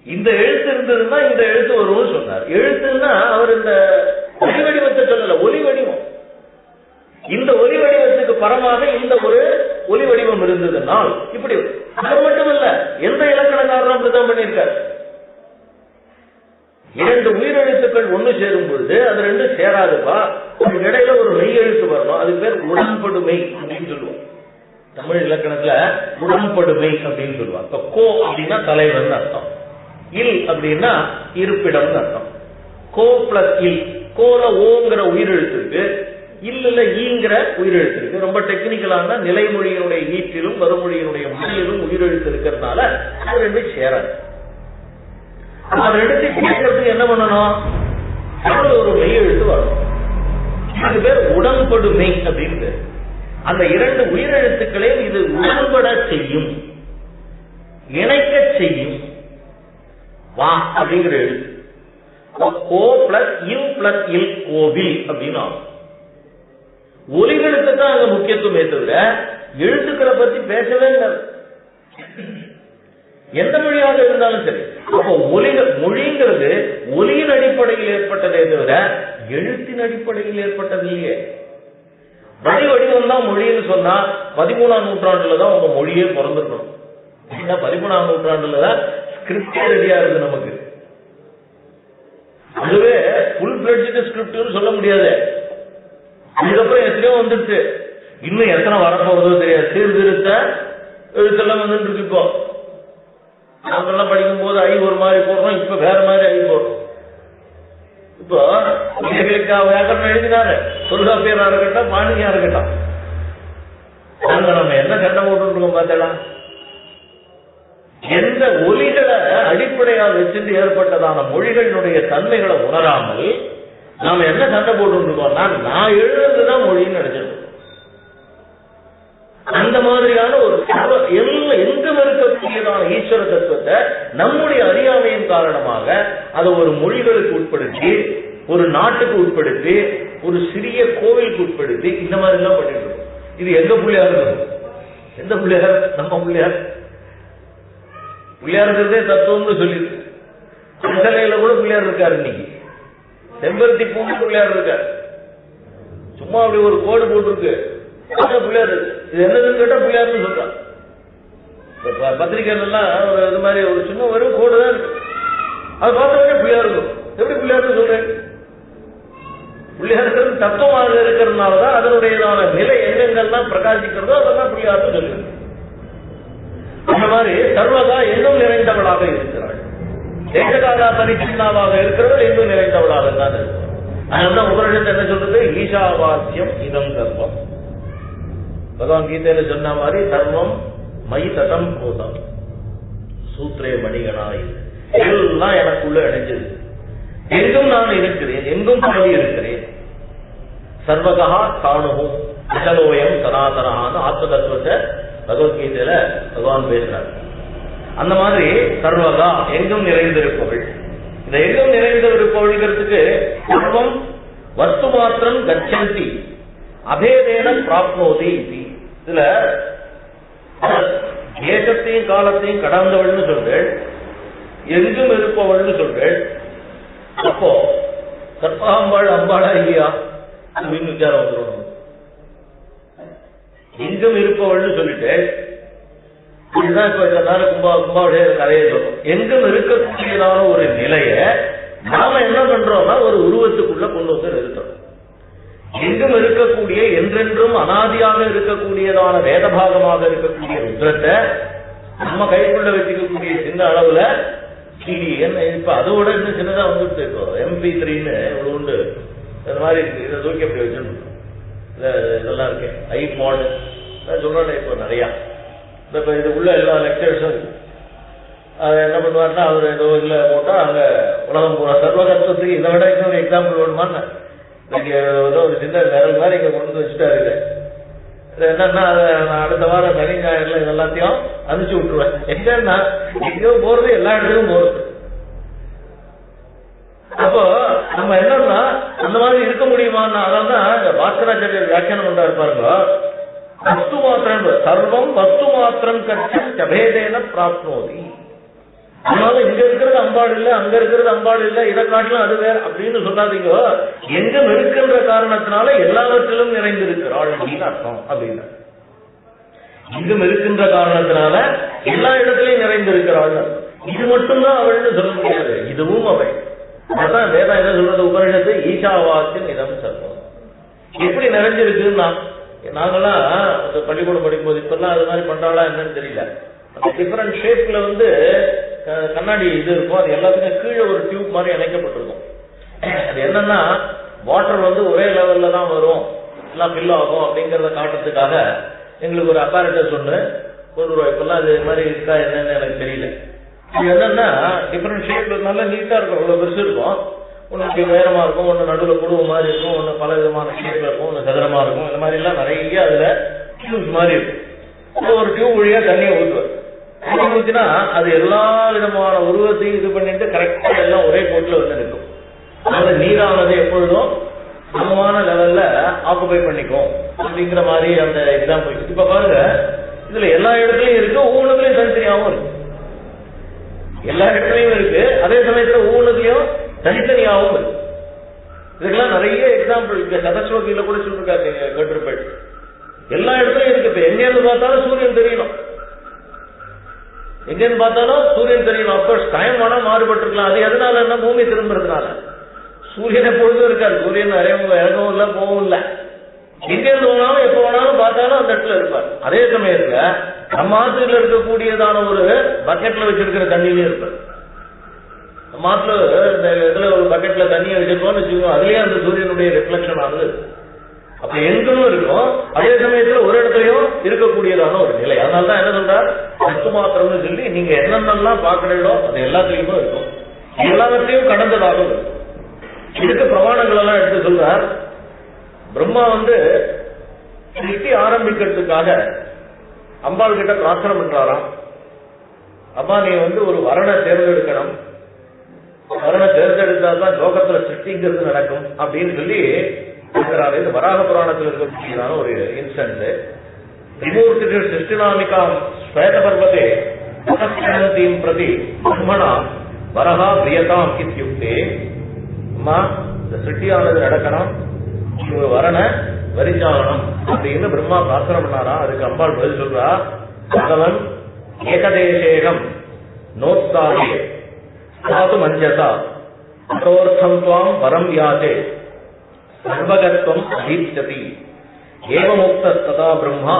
இந்த எழுத்து இருந்ததுன்னா இந்த எழுத்து வரும்னு சொன்னார். எழுத்துன்னா அவர் இந்த ஒலி வடிவத்தை சொல்லல, ஒலி வடிவம். இந்த ஒலி வடிவத்துக்கு பரமாக இந்த ஒரு ஒலி வடிவம் இருந்ததுனால் இப்படி அது மட்டும் இல்ல, எந்த இலக்கணக்காரரும் அப்படித்தான் பண்ணியிருக்காரு. இரண்டு உயிரெழுத்துக்கள் ஒண்ணு சேரும் பொழுது அது ரெண்டு சேராதுப்பா, இடையில ஒரு மெய் எழுத்து வரணும், அது பேர் உடன்படுமை அப்படின்னு சொல்லுவோம். தமிழ் இலக்கணத்துல உடன்படுமை அப்படின்னு சொல்லுவாங்க. கோ அப்படின்னா தலைவன் அர்த்தம், இல் அப்படின்னா இருப்பிடம் அர்த்தம். கோ பிளஸ் இல், கோல ஓங்கிற உயிரெழுத்து இருக்கு, இல்ல ஈங்கிற உயிரெழுத்து இருக்கு. ரொம்ப டெக்னிக்கலான நிலைமொழியினுடைய ஈட்டிலும் மறுமொழியினுடைய மொழியிலும் உயிரெழுத்து இருக்கிறதுனால அது ரெண்டு சேராது. அது ரெண்டு சேர்க்கறதுக்கு என்ன பண்ணணும், ஒரு மெய் எழுத்து வரணும். அது பேர் உடன்படுமை அப்படின்னு. அந்த இரண்டு உயிரெழுத்துக்களையும் இது உடன்பட செய்யும், இணைக்க செய்யும். வா அப்படிங்கிற எழுத்து கோ பிளஸ் இல் பிளஸ் இல் கோவில் அப்படின்னு ஆகும். ஒலிகளுக்கு தான் அங்க முக்கியத்துவமே தவிர எழுத்துக்களை பத்தி பேசவே இல்லை. எந்த மொழியாக இருந்தாலும் சரி. அப்போ மொழிங்கிறது ஒலியின் அடிப்படையில் ஏற்பட்டதே தவிர எழுத்தின் அடிப்படையில் ஏற்பட்டது இல்லையே. வடிவம் தான் மொழின்னு சொன்னா 13ஆம் நூற்றாண்டுல தான் உங்க மொழியே பிறந்திருக்கணும். 13ஆம் நூற்றாண்டுல தான் ஸ்கிரிப்டே ரெடியா இருக்கு நமக்கு. அதுவே ஃபுல் ஃபிளெட்ஜ்டு ஸ்கிரிப்ட்னு சொல்ல முடியாது. அதுக்கப்புறம் எத்தனையோ வந்துருச்சு, இன்னும் எத்தனை வரப்போறதோ தெரியாது. சீர்திருத்த எழுத்தெல்லாம் வந்துட்டு இருக்கு. இப்போ நாங்கெல்லாம் படிக்கும் போது ஐ ஒரு மாதிரி போடுறோம், இப்ப வேற மாதிரி ஐ போடுறோம். இப்போ வியாக்கரணம் எழுதினாரு தொல்காப்பியரா இருக்கட்டும் பாணினியா இருக்கட்டும், நாங்க நம்ம என்ன சண்டை போட்டு இருக்கோம் பார்த்தலாம். எந்த ஒலிகளை அடிப்படையாக வச்சுட்டு ஏற்பட்டதான மொழிகளினுடைய தன்மைகளை உணராமல் நாம என்ன சண்டை போட்டு இருக்கோம்னா நான் எழுதுறதுதான் மொழின்னு நினைச்சிருக்கோம். அந்த மாதிரியான ஒரு எங்கும் இருக்கக்கூடியதான ஈஸ்வர தத்துவத்தை நம்முடைய அறியாமையின் காரணமாக அதை ஒரு மொழிகளுக்கு உட்படுத்தி, ஒரு நாட்டுக்கு உட்படுத்தி, ஒரு சிறிய கோவிலுக்கு உட்படுத்தி இந்த மாதிரி எல்லாம் பண்ணிட்டு இருக்கோம். இது எங்க பிள்ளையார் இருக்கும்? எந்த பிள்ளையார்? நம்ம பிள்ளையார். பிள்ளையார் இருக்கிறதே தத்துவம்னு சொல்லியிருக்கு. சிலையில கூட பிள்ளையார் இருக்காரு. இன்னைக்கு செம்பருத்தி பூண்டு பிள்ளையார் இருக்காரு. சும்மா அப்படி ஒரு கோடு போட்டிருக்கு பிள்ளையார். இது என்னதுன்னு கேட்டா பிள்ளையார்னு சொல்றான். பத்திரிகைகள் எல்லாம் ஒரு இது மாதிரி ஒரு சின்ன வெறும் கோடு தான் இருக்கு. அது பார்த்தவங்க பிள்ளையார் இருக்கும். எப்படி பிள்ளையார்னு சொல்றேன்? பிள்ளையார் தத்துவமாக இருக்கிறதுனாலதான் அதனுடையதான நிலை எங்கெங்கெல்லாம் பிரகாசிக்கிறதோ அதெல்லாம் பிள்ளையார்னு சொல்லுது. அந்த மாதிரி சர்வதா எங்கும் நிறைந்தவளாக இருக்கிறாள். ஏகதாரா தனிச்சின்னாவாக இருக்கிறவள் எங்கும் நிறைந்தவளாக தான் இருக்கிறாள். அதனால உபனிஷத்து என்ன சொல்றது? ஈஷாவாஸ்யம் இதம் சர்வம். பகவான் கீதையில சொன்ன மாதிரி சர்வம் மை ததம் பூதம் சூத்ரே மணிகனாய், எல்லாம் எனக்குள்ள இணைஞ்சது. எங்கும் நான் இருக்கிறேன், எங்கும் பரவி இருக்கிறேன். சர்வகா தானுவும் அச்சலோயம் சனாதனான்னு ஆத்ம தத்துவத்தை பகவத்கீதையில பகவான் பேசுறார். அந்த மாதிரி சர்வகா எங்கும் நிறைந்திருப்பவள். இந்த எங்கும் நிறைந்திருப்பவள்ங்கிறதுக்கு சர்வம் வஸ்து மாத்திரம் கச்சந்தி அபேதேன பிராப்னோதி. இதுல தேசத்தையும் காலத்தையும் கடந்தவள்னு சொல்றேன், எங்கும் இருப்பவள்னு சொல்றேன். அப்போ கற்பகாம்பாள் அம்பாளா இல்லையா அப்படின்னு விசாரம் வந்துடும். எங்கும் இருப்பவள்னு சொல்லிட்டு இதுதான் இப்ப இந்த நேரம் கும்பாவுடைய கதையை சொல்றோம். எங்கும் இருக்கக்கூடியதான ஒரு நிலைய நாம என்ன பண்றோம்னா ஒரு உருவத்துக்குள்ள கொண்டு வந்து நிறுத்தணும். எங்கும் இருக்கக்கூடிய என்றென்றும் அனாதியாக இருக்கக்கூடியதான வேதபாகமாக இருக்கக்கூடிய ருத்ரத்தை நம்ம கைக்குள்ள வச்சுக்கக்கூடிய சின்ன அளவுல சிடி என்ன இப்ப அதோட இன்னும் சின்னதா வந்துட்டு இருக்கோம். MP3ன்னு இவ்வளவு உண்டு. இந்த மாதிரி இதை தூக்கி அப்படி வச்சுருக்கோம். இதெல்லாம் இருக்கு ஐபாட் சொல்றேன். இப்போ நிறையா இப்ப இதுக்குள்ள எல்லா லெக்சர்ஸும் இருக்கு. அது என்ன பண்ணுவாருன்னா அவர் ஏதோ இல்லை போட்டா அங்க உலகம் பூரா சர்வகத்துவத்துக்கு இதை விட இன்னொரு எக்ஸாம்பிள் வேணுமான்னு ஏதோ ஒரு சின்ன விரல் மாதிரி இங்க கொண்டு வச்சுட்டாரு. இது என்னன்னா நான் அடுத்த வாரம் சனி ஞாயிறுல இது எல்லாத்தையும் அனுப்பிச்சு விட்டுருவேன். எங்கன்னா எங்கேயோ போறது எல்லா இடத்துக்கும் போறது. அப்போ நம்ம என்னன்னா அந்த மாதிரி இருக்க முடியுமான்னு அதான் பாஸ்கராச்சாரியர் வியாக்கியானம் பண்றாரு பாருங்க. வஸ்து மாத்திரம் சர்வம் வஸ்து மாத்திரம் கச்சபேதேன பிராப்னோதி. அதனால இங்க இருக்கிறது அம்பாள் இல்ல, அங்க இருக்கிறது அம்பாள் இல்ல, இதை காட்டிலும் அது வேற அப்படின்னு சொல்லாதீங்க. எங்கும் இருக்கின்ற காரணத்தினால எல்லாவற்றிலும் நிறைந்திருக்கிறாள் அப்படின்னு அர்த்தம். அப்படின்னா எங்கும் இருக்கின்ற காரணத்தினால எல்லா இடத்திலையும் நிறைந்திருக்கிறாள். இது மட்டும்தான் அவள்னு சொல்ல முடியாது, இதுவும் அவள். அதான் வேதம் என்ன சொல்றது, உபனிஷத்து ஈஷாவாஸ்யம் இதம் சர்வம். எப்படி நிறைஞ்சிருக்குன்னா நாங்கெல்லாம் பள்ளிக்கூடம் படிக்கும்போது இப்பெல்லாம் அது மாதிரி பண்றாளா என்னன்னு தெரியல. அந்த டிஃபரெண்ட் ஷேப்ல வந்து கண்ணாடி இது இருக்கும். அது எல்லாத்துக்கும் கீழே ஒரு டியூப் மாதிரி இணைக்கப்பட்டிருக்கும். அது என்னன்னா வாட்டர் வந்து ஒரே லெவல்ல தான் வரும், எல்லாம் ஃபில் ஆகும் அப்படிங்கறத காட்டுறதுக்காக எங்களுக்கு ஒரு அப்பாரட்டஸ் ஒண்ணு கொண்டு வருவோம். இப்பெல்லாம் அது மாதிரி இருக்கா என்னன்னு எனக்கு தெரியல. இது என்னன்னா டிஃபரெண்ட் ஷேப்ல நல்லா நீட்டா இருக்கும், அவ்வளவு பெருசு இருக்கும். ஒன்று உயரமா இருக்கும், ஒன்று நடுவில் குடும்ப மாதிரி இருக்கும், ஒன்று பல விதமான ஷேப்ல இருக்கும், ஒன்று சதுரமா இருக்கும். இந்த மாதிரி எல்லாம் நிறைய அதுல டியூப்ஸ் மாதிரி இருக்கும். ஒரு டியூப் வழியா தண்ணியை ஊற்றுவார். தண்ணி ஊற்றினா அது எல்லா விதமான உருவத்தையும் இது பண்ணிட்டு கரெக்டா எல்லாம் ஒரே போட்டுல வந்து நிற்கும். அதாவது நீரானது எப்பொழுதும் சமமான லெவல்ல ஆக்குபை பண்ணிக்கும் அப்படிங்கிற மாதிரி அந்த எக்ஸாம்பிள். இப்ப பாருங்க, இதுல எல்லா இடத்துலயும் இருக்கு, ஒவ்வொன்றுலயும் தனித்தனியாகவும் இருக்கு. எல்லா இடத்துலயும் இருக்கு, அதே சமயத்துல ஒவ்வொன்றுலயும் தனித்தனியாகவும் இருக்கு. இதுக்கெல்லாம் நிறைய எக்ஸாம்பிள் இங்க சதஸ்வதியில கூட சொல்லிருக்காரு, நீங்க கேட்டிருப்பேன். எல்லா இடத்துலயும் இருக்கு. இப்ப எங்கேருந்து பார்த்தாலும் சூரியன் தெரியணும், எங்கேருந்து பார்த்தாலும் சூரியன் தெரியணும். அப்கோர்ஸ் டைம் வேணா மாறுபட்டு இருக்கலாம். அது எதனால என்ன, பூமி திரும்புறதுனால. சூரியன் எப்பொழுதும் இருக்காது, சூரியன் இறங்கவும் இல்லை போகவும் இல்லை. எங்கேருந்து போனாலும் எப்ப வேணாலும் பார்த்தாலும் அந்த இடத்துல இருப்பார். அதே சமயத்துல நம்ம ஆத்துல இருக்கக்கூடியதான ஒரு பக்கெட்ல வச்சிருக்கிற தண்ணியிலே இருப்பார். நம்ம ஆத்துல இந்த இதுல ஒரு பக்கெட்ல தண்ணியை வச்சிருக்கோம்னு வச்சுக்கோங்க, அதுலயே அந்த சூரியனுடைய ரிஃப்ளெக்ஷன் ஆகுது. அப்ப எங்கும் இருக்கும், அதே சமயத்துல ஒரு இடத்துலயும் இருக்கக்கூடியதான ஒரு நிலை. அதனாலதான் என்ன சொல்றார், வஸ்து மாத்திரம்னு சொல்லி நீங்க என்னென்னலாம் பாக்குறீங்களோ அது எல்லாத்துலயுமே இருக்கும், எல்லாவற்றையும் கடந்ததாக இருக்கும். இதுக்கு பிரமாணங்கள் எல்லாம் எடுத்து சொல்றார். பிரம்மா வந்து சிருஷ்டி ஆரம்பிக்கிறதுக்காக அம்பாள் கிட்ட பிரார்த்தனை பண்றாராம். அம்மா நீ வந்து ஒரு வரனை தேர்ந்தெடுக்கணும், வரனை தேர்ந்தெடுத்தாதான் லோகத்துல சிருஷ்டிங்கிறது நடக்கும் அப்படின்னு சொல்லி இருக்கிறாரு. இந்த வராக புராணத்தில் இருக்கக்கூடியதான ஒரு இன்ஸ்டன்ஸ். விமூர்த்தி சிருஷ்டினாமிகாம் ஸ்வேத பர்வதே தீம் பிரதி பிரம்மணா வரஹா பிரியதாம் இத்யுக்தே. அம்மா இந்த சிருஷ்டியானது நடக்கணும், ஒரு வரனை வரிச்சாகணும் அப்படின்னு பிரம்மா பிரார்த்தனை பண்ணாரா. அதுக்கு அம்பாள் பதில் சொல்றா, பகவன் ஏகதேசேகம் நோத்சாகே சாது மஞ்சசா அத்தோர்த்தம் துவாம் வரம் யாதே சர்வகத்வம் அதீப்சதி ஏவமுக்தஸ்ததா பிரம்மா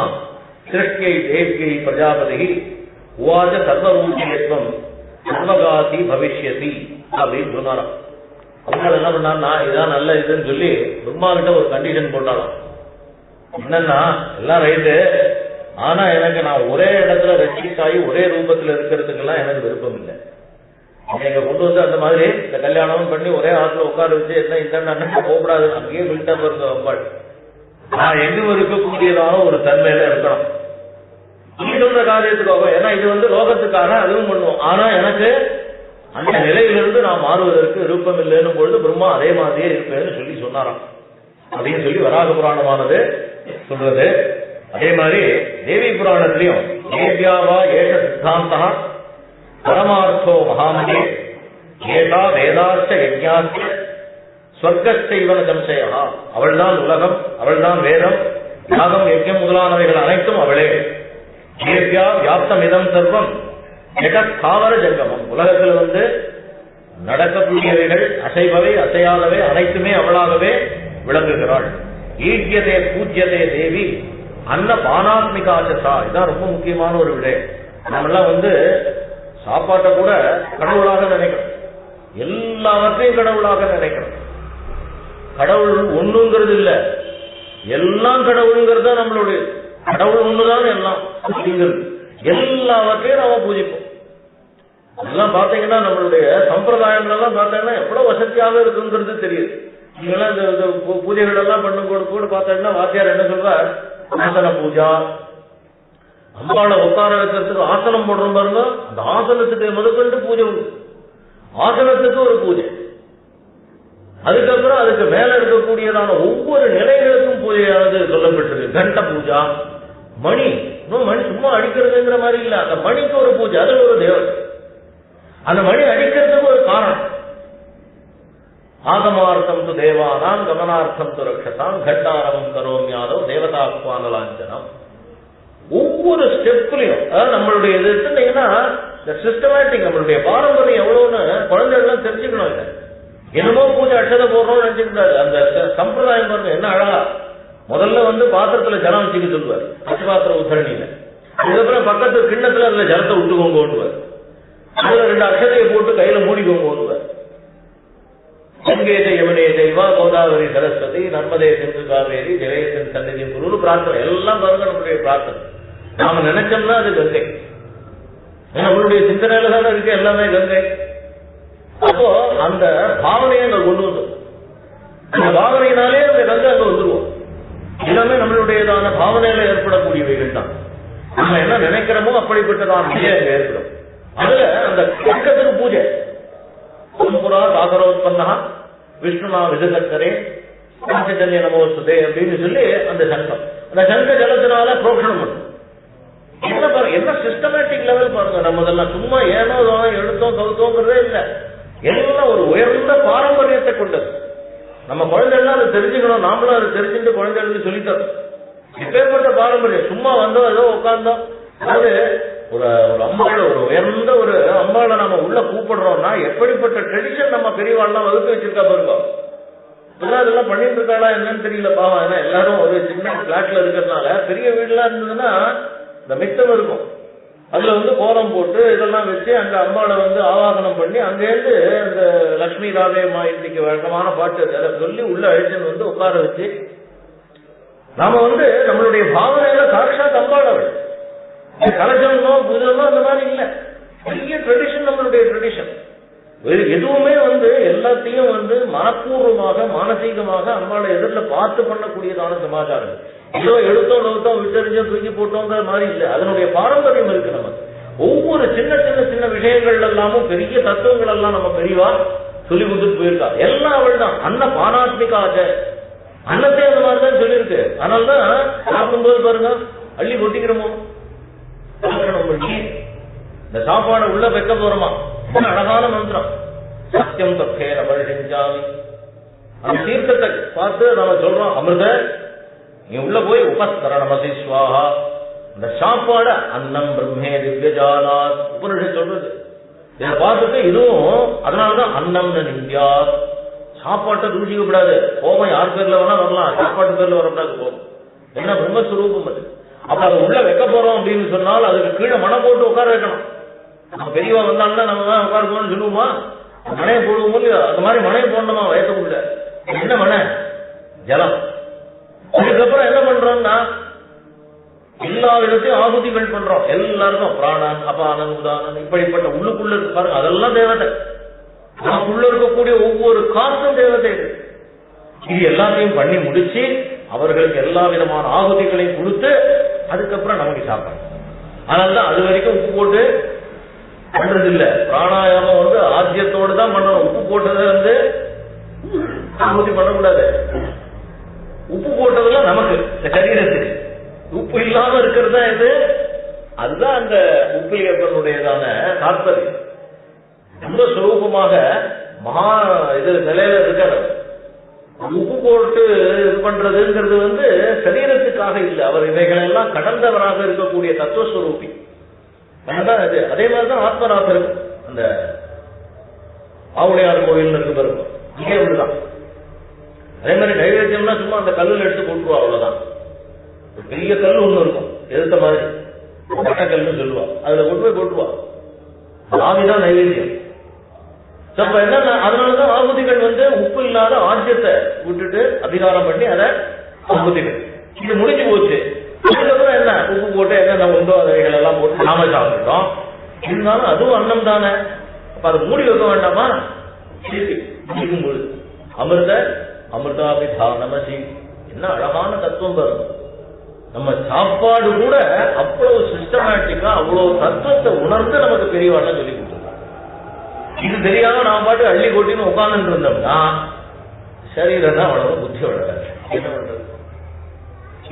சிருஷ்டியை தேவ்யை பிரஜாபதி உவாச சர்வரூபியத்வம் சர்வகாசி பவிஷ்யதி அப்படின்னு சொன்னாராம். அதனால என்ன பண்ணா இதான் நல்ல இதுன்னு சொல்லி பிரம்மா கிட்ட ஒரு கண்டிஷன் போட்டாலும் என்னன்னா எல்லாம் ரைட்டு, ஆனா எனக்கு நான் ஒரே இடத்துல ரெஸ்ட்ரிக்ட் ஆகி ஒரே ரூபத்துல இருக்கிறதுக்கெல்லாம் எனக்கு விருப்பம் இல்லை. எங்க கொண்டு வந்து அந்த மாதிரி இந்த கல்யாணம் பண்ணி ஒரே ஆத்துல உட்கார வச்சு என்ன இந்த போகக்கூடாது, அங்கேயே பில்டா இருக்க அம்பாள். நான் எங்கும் இருக்கக்கூடியதான ஒரு தன்மையில இருக்கணும். சொல்ற காரியத்துக்காக, ஏன்னா இது வந்து லோகத்துக்காக அதுவும் பண்ணுவோம். ஆனா எனக்கு அந்த நிலையிலிருந்து நான் மாறுவதற்கு விருப்பம் இல்லைன்னு பொழுது பிரம்மா அதே மாதிரியே இருப்பேன்னு சொல்லி சொன்னாராம். அப்படின்னு சொல்லி வராக புராணமானது சொல்றது. அதே மாதிரி தேவி புராணத்திலையும் தேவியாவா ஏஷ சித்தாந்தா பரமார்த்தோ மகாமதி ஏதா வேதார்த்த யஜ்ஞாஸ்ய ஸ்வர்க்கஸ்தைவன சம்சயா, அவள்தான் உலகம், அவள்தான் வேதம், யாகம் யஜ்ஞம் முதலானவைகள் அனைத்தும் அவளே. தேவியா வியாப்தமிதம் சர்வம் ஜெகத்தாவர ஜங்கமம், உலகத்தில் வந்து நடக்கக்கூடியவைகள் அசைபவை அசையாதவை அனைத்துமே அவளாகவே விளங்குகிறாள். ஈட்டியதே பூஜ்யதே தேவி அன்ன பானாத்மிகாச்சா, இதுதான் ரொம்ப முக்கியமான ஒரு விடயம். நம்மெல்லாம் வந்து சாப்பாட்டை கூட கடவுளாக நினைக்கிறோம், எல்லாவற்றையும் கடவுளாக நினைக்கிறோம். கடவுள் ஒண்ணுங்கிறது இல்ல, எல்லாம் கடவுளுங்கிறது நம்மளுடைய கடவுள் ஒண்ணுதான் எல்லாம் அப்படிங்கிறது. எல்லாவற்றையும் நாம பூஜிப்போம். அதெல்லாம் பாத்தீங்கன்னா நம்மளுடைய சம்பிரதாயங்கள் எல்லாம் பார்த்தீங்கன்னா எவ்வளவு வசதியாக இருக்குங்கிறது தெரியுது. நீங்களாம் இந்த பூஜைகள் எல்லாம் பண்ணும் கூட பார்த்தீங்கன்னா வாத்தியார் என்ன சொல்றார், ஆசன பூஜா, அம்பாளை உட்கார வைக்கிறதுக்கு ஆசனம் போடுறோம் பாருங்க, அந்த ஆசனத்துக்கு முதற்கொண்டு பூஜை உண்டு. ஆசனத்துக்கு ஒரு பூஜை, அதுக்கப்புறம் அதுக்கு மேல இருக்கக்கூடியதான ஒவ்வொரு நிலைகளுக்கும் பூஜையானது சொல்லப்பட்டிருக்கு. கண்ட பூஜா, மணி, மணி சும்மா அடிக்கிறதுங்கிற மாதிரி இல்ல, அந்த மணிக்கு ஒரு பூஜை, அதுல ஒரு தேவதை, அந்த மணி அடிக்கிறதுக்கு ஒரு காரணம். ஆகமார்த்தம் து தேவானாம் கமனார்த்தம் து ரக்ஷதாம் கட்டாரவம் கரோமியாதவ் தேவதாத்வானலாஞ்சனம். ஒவ்வொரு ஸ்டெப்லையும் அதாவது நம்மளுடைய இது எடுத்துட்டீங்கன்னா இந்த சிஸ்டமேட்டிக் நம்மளுடைய பாரம்பரியம் எவ்வளவுன்னு குழந்தைகள்லாம் தெரிஞ்சுக்கணும். இல்லை என்னமோ பூஜை அட்சதை போடுறோம்னு நினைச்சுக்கிட்டாரு. அந்த சம்பிரதாயம் பாருங்க என்ன அழகா. முதல்ல வந்து பாத்திரத்துல ஜலம் வச்சுக்க சொல்லுவார், பச்சபாத்திர உத்தரணியில. அதுக்கப்புறம் பக்கத்து கிண்ணத்துல அதுல ஜலத்தை விட்டுக்கோங்க, அதுல 2 அக்ஷதையை போட்டு கையில மூடிக்கோங்க. கங்கேஜ யமுனே தெய்வா கோதாவரி சரஸ்வதி நர்மதே சிந்து காவேரி ஜெயேசன் சந்நிதி குரு பிரார்த்தனை எல்லாம் பாருங்க. நம்மளுடைய பிரார்த்தனை நாம நினைச்சோம்னா அது கங்கை, நம்மளுடைய சிந்தனையில தானே இருக்கு எல்லாமே கங்கை. அப்போ அந்த பாவனையை அங்க கொண்டு வந்தோம், அந்த பாவனையினாலே அந்த கங்கை அங்க வந்துருவோம். எல்லாமே நம்மளுடையதான பாவனையில ஏற்படக்கூடியவைகள் தான். நம்ம என்ன நினைக்கிறோமோ அப்படிப்பட்டதான அங்க ஏற்படும். அதுல அந்த கங்கத்துக்கு பூஜை புரா தாகரோத்பன்னா விஷ்ணுனா விதகத்தரே பஞ்சஜன்ய நமோஸ்துதே அப்படின்னு சொல்லி அந்த சங்கம், அந்த சங்க ஜலத்தினால புரோஷனம் பண்ணும். என்ன பாருங்க, என்ன சிஸ்டமேட்டிக் லெவல் பாருங்க. நம்ம இதெல்லாம் சும்மா ஏனோ எடுத்தோம் கவுத்தோங்கிறதே இல்லை, எல்லாம் ஒரு உயர்ந்த பாரம்பரியத்தை கொண்டது. நம்ம குழந்தைகள்லாம் அதை தெரிஞ்சுக்கணும், நாமளும் அதை தெரிஞ்சுட்டு குழந்தைகளுக்கு சொல்லித்தரோம். இப்பேற்பட்ட பாரம்பரியம் சும்மா வந்தோம் ஏதோ உட்கார்ந்தோம். அதாவது ஒரு அம்பாளை, ஒரு உயர்ந்த ஒரு அம்பாளை நம்ம உள்ள கூப்பிடுறோம்னா எப்படிப்பட்ட ட்ரெடிஷன் நம்ம பெரியவாள்லாம் வகுத்து வச்சிருக்கா பாருங்க. இதெல்லாம் பண்ணிட்டு இருக்காளா என்னன்னு தெரியல பாவம். ஏன்னா எல்லாரும் ஒரு சின்ன பிளாட்ல இருக்கிறதுனால, பெரிய வீடுலாம் இருந்ததுன்னா இந்த மித்தம் இருக்கும், அதுல வந்து கோலம் போட்டு இதெல்லாம் வச்சு அங்க அம்பாளை வந்து ஆவாகனம் பண்ணி அங்கேருந்து அந்த லட்சுமி ராவேமா இன்னைக்கு வழக்கமான பாட்டு அதை சொல்லி உள்ள அழிச்சுன்னு வந்து உட்கார வச்சு நாம வந்து நம்மளுடைய பாவனையில சாட்சாத் அம்பாள் அவள். கலசனோ புதனோ அந்த மாதிரி இல்ல, பெரிய ட்ரெடிஷன் நம்மளுடைய ட்ரெடிஷன். எதுவுமே வந்து எல்லாத்தையும் வந்து மனப்பூர்வமாக மானசீகமாக அம்பாளை எதிரில் பார்த்து பண்ணக்கூடியதான சமாச்சாரம். ஏதோ எடுத்தோம் நோத்தோம் விட்டறிஞ்சோம் தூக்கி போட்டோங்கிற மாதிரி இல்லை, அதனுடைய பாரம்பரியம் இருக்கு. நம்ம ஒவ்வொரு சின்ன சின்ன சின்ன விஷயங்கள் எல்லாமும் பெரிய தத்துவங்கள் எல்லாம் நம்ம பெரியவா சொல்லி கொடுத்துட்டு போயிருக்கா. எல்லாம் அவள் தான். அன்ன பானாத்மிகாச்ச, அன்னத்தை அந்த மாதிரிதான் சொல்லியிருக்கு. அதனால்தான் சாப்பிடும்போது பாருங்க அள்ளி கொட்டிக்கிறோமோ, இந்த சாப்பாடு உள்ள வைக்க போறோமா, அழகான மந்திரம் சத்தியம் தொக்கேன பரிசிஞ்சாமி. அந்த தீர்த்தத்தை பார்த்து நம்ம சொல்றோம், அமிர்த நீ உள்ள போய் உபஸ்தர நமசி ஸ்வாஹா. அந்த சாப்பாடு அன்னம் பிரம்மே திவ்யஜானாத் உபனிஷத் சொல்றது. இதை பார்த்துட்டு இதுவும் அதனாலதான் அன்னம் இந்தியா. சாப்பாட்டை தூஷிக்க கூடாது. கோபம் யார் பேர்ல வேணா வரலாம், சாப்பாட்டு பேர்ல வரக்கூடாது கோபம். என்ன பிரம்மஸ்வரூபம் அது. அப்ப அதை உள்ள வைக்க போறோம் அப்படின்னு சொன்னால் அதுக்கு கீழே மனம் போட்டு உட்கார வைக்கணும். நம்ம பெரியவா வந்தாங்கன்னா நம்ம தான் உட்காருக்கோம்னு சொல்லுவோமா? மனையை போடுவோம் இல்லையோ, அந்த மாதிரி மனையை போடணுமா வயசுக்குள்ள. என்ன மனை? ஜலம். அதுக்கப்புறம் என்ன பண்றோம்னா எல்லா விதத்தையும் ஆகுதிகள் பண்றோம். எல்லாருக்கும் பிராணன், அபானன், உதானன், இப்படிப்பட்ட உள்ளுக்குள்ள இருக்கு பாருங்க, அதெல்லாம் தேவதை. நமக்குள்ள இருக்கக்கூடிய ஒவ்வொரு காற்றும் தேவதை. இது எல்லாத்தையும் பண்ணி முடிச்சு அவர்களுக்கு எல்லா விதமான ஆகுதிகளையும் கொடுத்து அதுக்கப்புறம் நமக்கு சாப்பிடணும். அதனால்தான் அது வரைக்கும் உப்பு போட்டு பண்றது இல்ல. பிராணாயாமம் ஆத்தியத்தோடு தான் பண்ணணும். உப்பு போட்டது ஆகுதி பண்ணக்கூடாது. உப்பு போட்டதுல நமக்கு இந்த சரீரத்துக்கு உப்பு இல்லாம இருக்கிறது தான் இது. அதுதான் அந்த உப்பிலியப்பனுடையதான தாற்பயம். ரொம்ப சுரூபமாக மகா இது நிலையில இருக்காரு. உப்பு போட்டு இது பண்றதுங்கிறது சரீரத்துக்காக இல்லை. அவர் இவைகளை எல்லாம் கடந்தவராக இருக்கக்கூடிய தத்துவஸ்வரூபி. அதே மாதிரிதான் ஆத்மநாதர் அந்த ஆவுடையார் கோயில் இருக்கு பாருங்க, இங்கே அப்படிதான். அதே மாதிரி நைவேத்தியம்னா சும்மா அந்த கல்லுல எடுத்து போட்டுருவா, அவ்வளவுதான். ஒரு பெரிய கல் ஒண்ணு இருக்கும் எதிர்த்த மாதிரி, கட்டக்கல்னு சொல்லுவா, அதுல கொண்டு போய் போட்டுருவா. ஆவிதான் நைவேத்தியம். அப்ப என்னன்னா அதனாலதான் ஆகுதிகள் உப்பு இல்லாத ஆஜ்யத்தை விட்டுட்டு அதிகாரம் பண்ணி அதை ஆகுதிகள் இது முடிஞ்சு போச்சு. அதுக்கப்புறம் என்ன உப்பு போட்டு என்னென்ன உண்டோ அதைகள் எல்லாம் போட்டு நாம சாப்பிட்டுட்டோம். இருந்தாலும் அதுவும் அன்னம் தானே. அப்ப அதை மூடி வைக்க வேண்டாமா? அமிர்த அமிர்தாபிதானமசி. என்ன அழகான தத்துவம் வரும். நம்ம சாப்பாடு கூட அவ்வளவு சிஸ்டமேட்டிக்கா அவ்வளவு தத்துவத்தை உணர்ந்து நமக்கு பெரியவாழ்லாம் சொல்லி கொடுத்துருக்காங்க. இது தெரியாம நான் பாட்டு அள்ளி கொட்டின்னு உட்கார்ந்து இருந்தோம்னா சரீரம் தான் வளரும், புத்தி வளராது. என்ன பண்றது?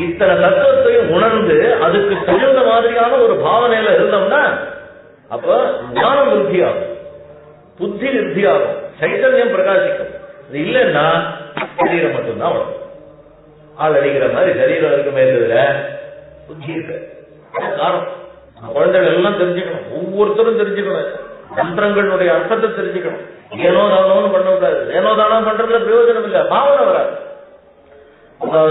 இத்தனை தத்துவத்தையும் உணர்ந்து அதுக்கு தகுந்த மாதிரியான ஒரு பாவனையில இருந்தோம்னா அப்ப ஞானம் விருத்தியாகும், புத்தி விருத்தியாகும், சைத்தன்யம் பிரகாசிக்கும். இது இல்லைன்னா சரீரம் மட்டும்தான் வளரும். ஆள் அடிக்கிற மாதிரி சரீரம் இருக்குமே தவிர புத்தி இருக்கு. காரணம் குழந்தைகள் எல்லாம் தெரிஞ்சுக்கணும், ஒவ்வொருத்தரும் தெரிஞ்சுக்கணும், மந்திரங்களுடைய அர்த்தத்தை தெரிஞ்சுக்கணும். ஏனோ தானோன்னு பண்ணக்கூடாது. ஏனோ தானோ பண்றதுல பிரயோஜனம் இல்லை, பாவனை வராது.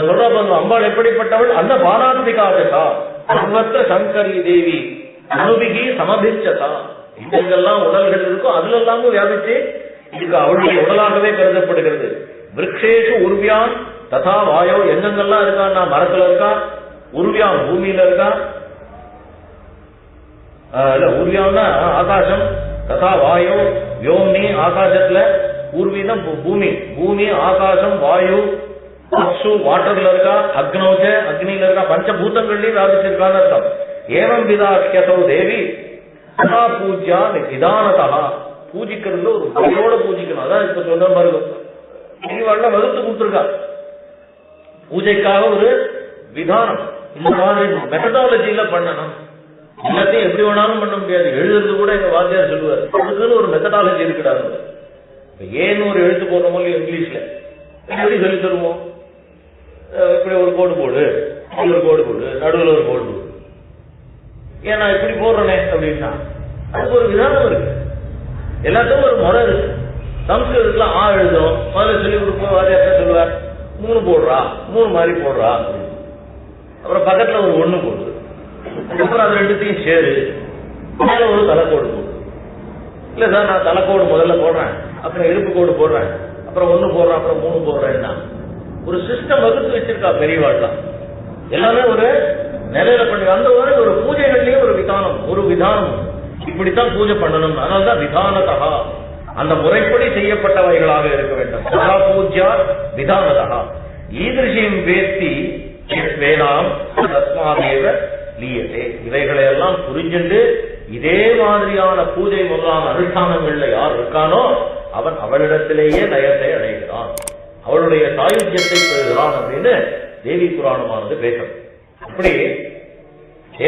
சொல்ற அம்பாள் எப்படிப்பட்டவள்? அந்த பாராத்மிகாதா சர்வத்திர சங்கரி தேவி அனுபிகி சமபிச்சதா. எங்கெல்லாம் உடல்கள் இருக்கோ அதுல எல்லாமும் வியாபிச்சு இதுக்கு அவளுடைய உடலாகவே கருதப்படுகிறது. விரக்ஷேஷு உருவியான் ததா வாயோ. எங்கெங்கெல்லாம் இருக்கான்னா மரத்துல இருக்கா, உருவியான் பூமியில இருக்கா, இல்ல உருவியான்னா ஆகாசம், ததா வாயோ வ்யோம்னி ஆகாசத்துல, ஊர்வீதம் பூமி, பூமி ஆகாசம் வாயு, அப்சு வாட்டர்ல இருக்கா, அக்னோஜ அக்னியில இருக்கா, பஞ்சபூதங்கள்லயும் வியாபிச்சிருக்கான்னு அர்த்தம். ஏவம் விதாக்கியதோ தேவி சதா பூஜ்யா விதானதா. பூஜிக்கிறதுல ஒரு முறையோட பூஜிக்கணும். அதான் இப்ப சொல்ற மாதிரி பெரியவாழ்ல வகுத்து கொடுத்துருக்கா. பூஜைக்காக ஒரு விதானம், இந்த மாதிரி மெத்தடாலஜியில பண்ணணும். எல்லாத்தையும் எப்படி வேணாலும் பண்ண முடியாது. எழுதுறது கூட எங்க வாத்தியார் சொல்லுவார், அதுக்குன்னு ஒரு மெத்தடாலஜி இருக்குடாது. ஏன்னு ஒரு எழுத்து போடுறோமோ இங்கிலீஷ்ல எப்படி சொல்லி தருவோம்? இப்படி ஒரு கோடு போடு, ஒரு கோடு போடு, நடுவில் ஒரு கோடு போடு. ஏன் நான் இப்படி போடுறேனே அப்படின்னா அதுக்கு ஒரு விதானம் இருக்கு. எல்லாத்துக்கும் ஒரு முறை இருக்கு. சம்ஸ்கிருதத்துல ஆ எழுதும், முதல்ல சொல்லி கொடுப்போம். வாத்தியார் சொல்லுவார் 3 போடுறா, 3 மாதிரி போடுறா. அப்புறம் பக்கத்துல ஒரு 1 போடு, அதுக்கப்புறம் அது ரெண்டுத்தையும் சேரு, மேல ஒரு தலைக்கோடு போடு. இல்ல சார் நான் தலைக்கோடு முதல்ல போடுறேன், அப்புறம் இடுப்பு கோடு போடுறேன், அப்புறம் 1 போடுறேன், அப்புறம் 3 போடுறேன்னா ஒரு சிஸ்டம் வகுத்து வச்சிருக்கா பெரியவாழ்லாம். எல்லாமே ஒரு நிலையில பண்ணி அந்த ஒரு பூஜைகள்லயும் ஒரு விதானம் இப்படித்தான் பூஜை பண்ணணும். அதனால்தான் விதானதா, அந்த முறைப்படி செய்யப்பட்டவைகளாக இருக்க வேண்டும். சதா பூஜ்யா விதானதா. ஈதிருஷியம் வேத்தி வேதாம் தஸ்மாதேவ லீயதே. இவைகளையெல்லாம் புரிஞ்சுண்டு இதே மாதிரியான பூஜை முதலான அனுஷ்டானங்கள்ல யார் இருக்கானோ அவன் அவளிடத்திலேயே லயத்தை அடைகிறான், அவளுடைய சாயுஜ்யத்தை பெறுகிறான் அப்படின்னு தேவி புராணமானது பேசும். அப்படி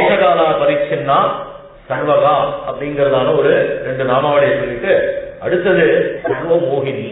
ஏககாலா பரிச்சின்னா சர்வகா அப்படிங்கறதான ஒரு 2 நாமாவளியை சொல்லிட்டு அடுத்தது சர்வ மோகினி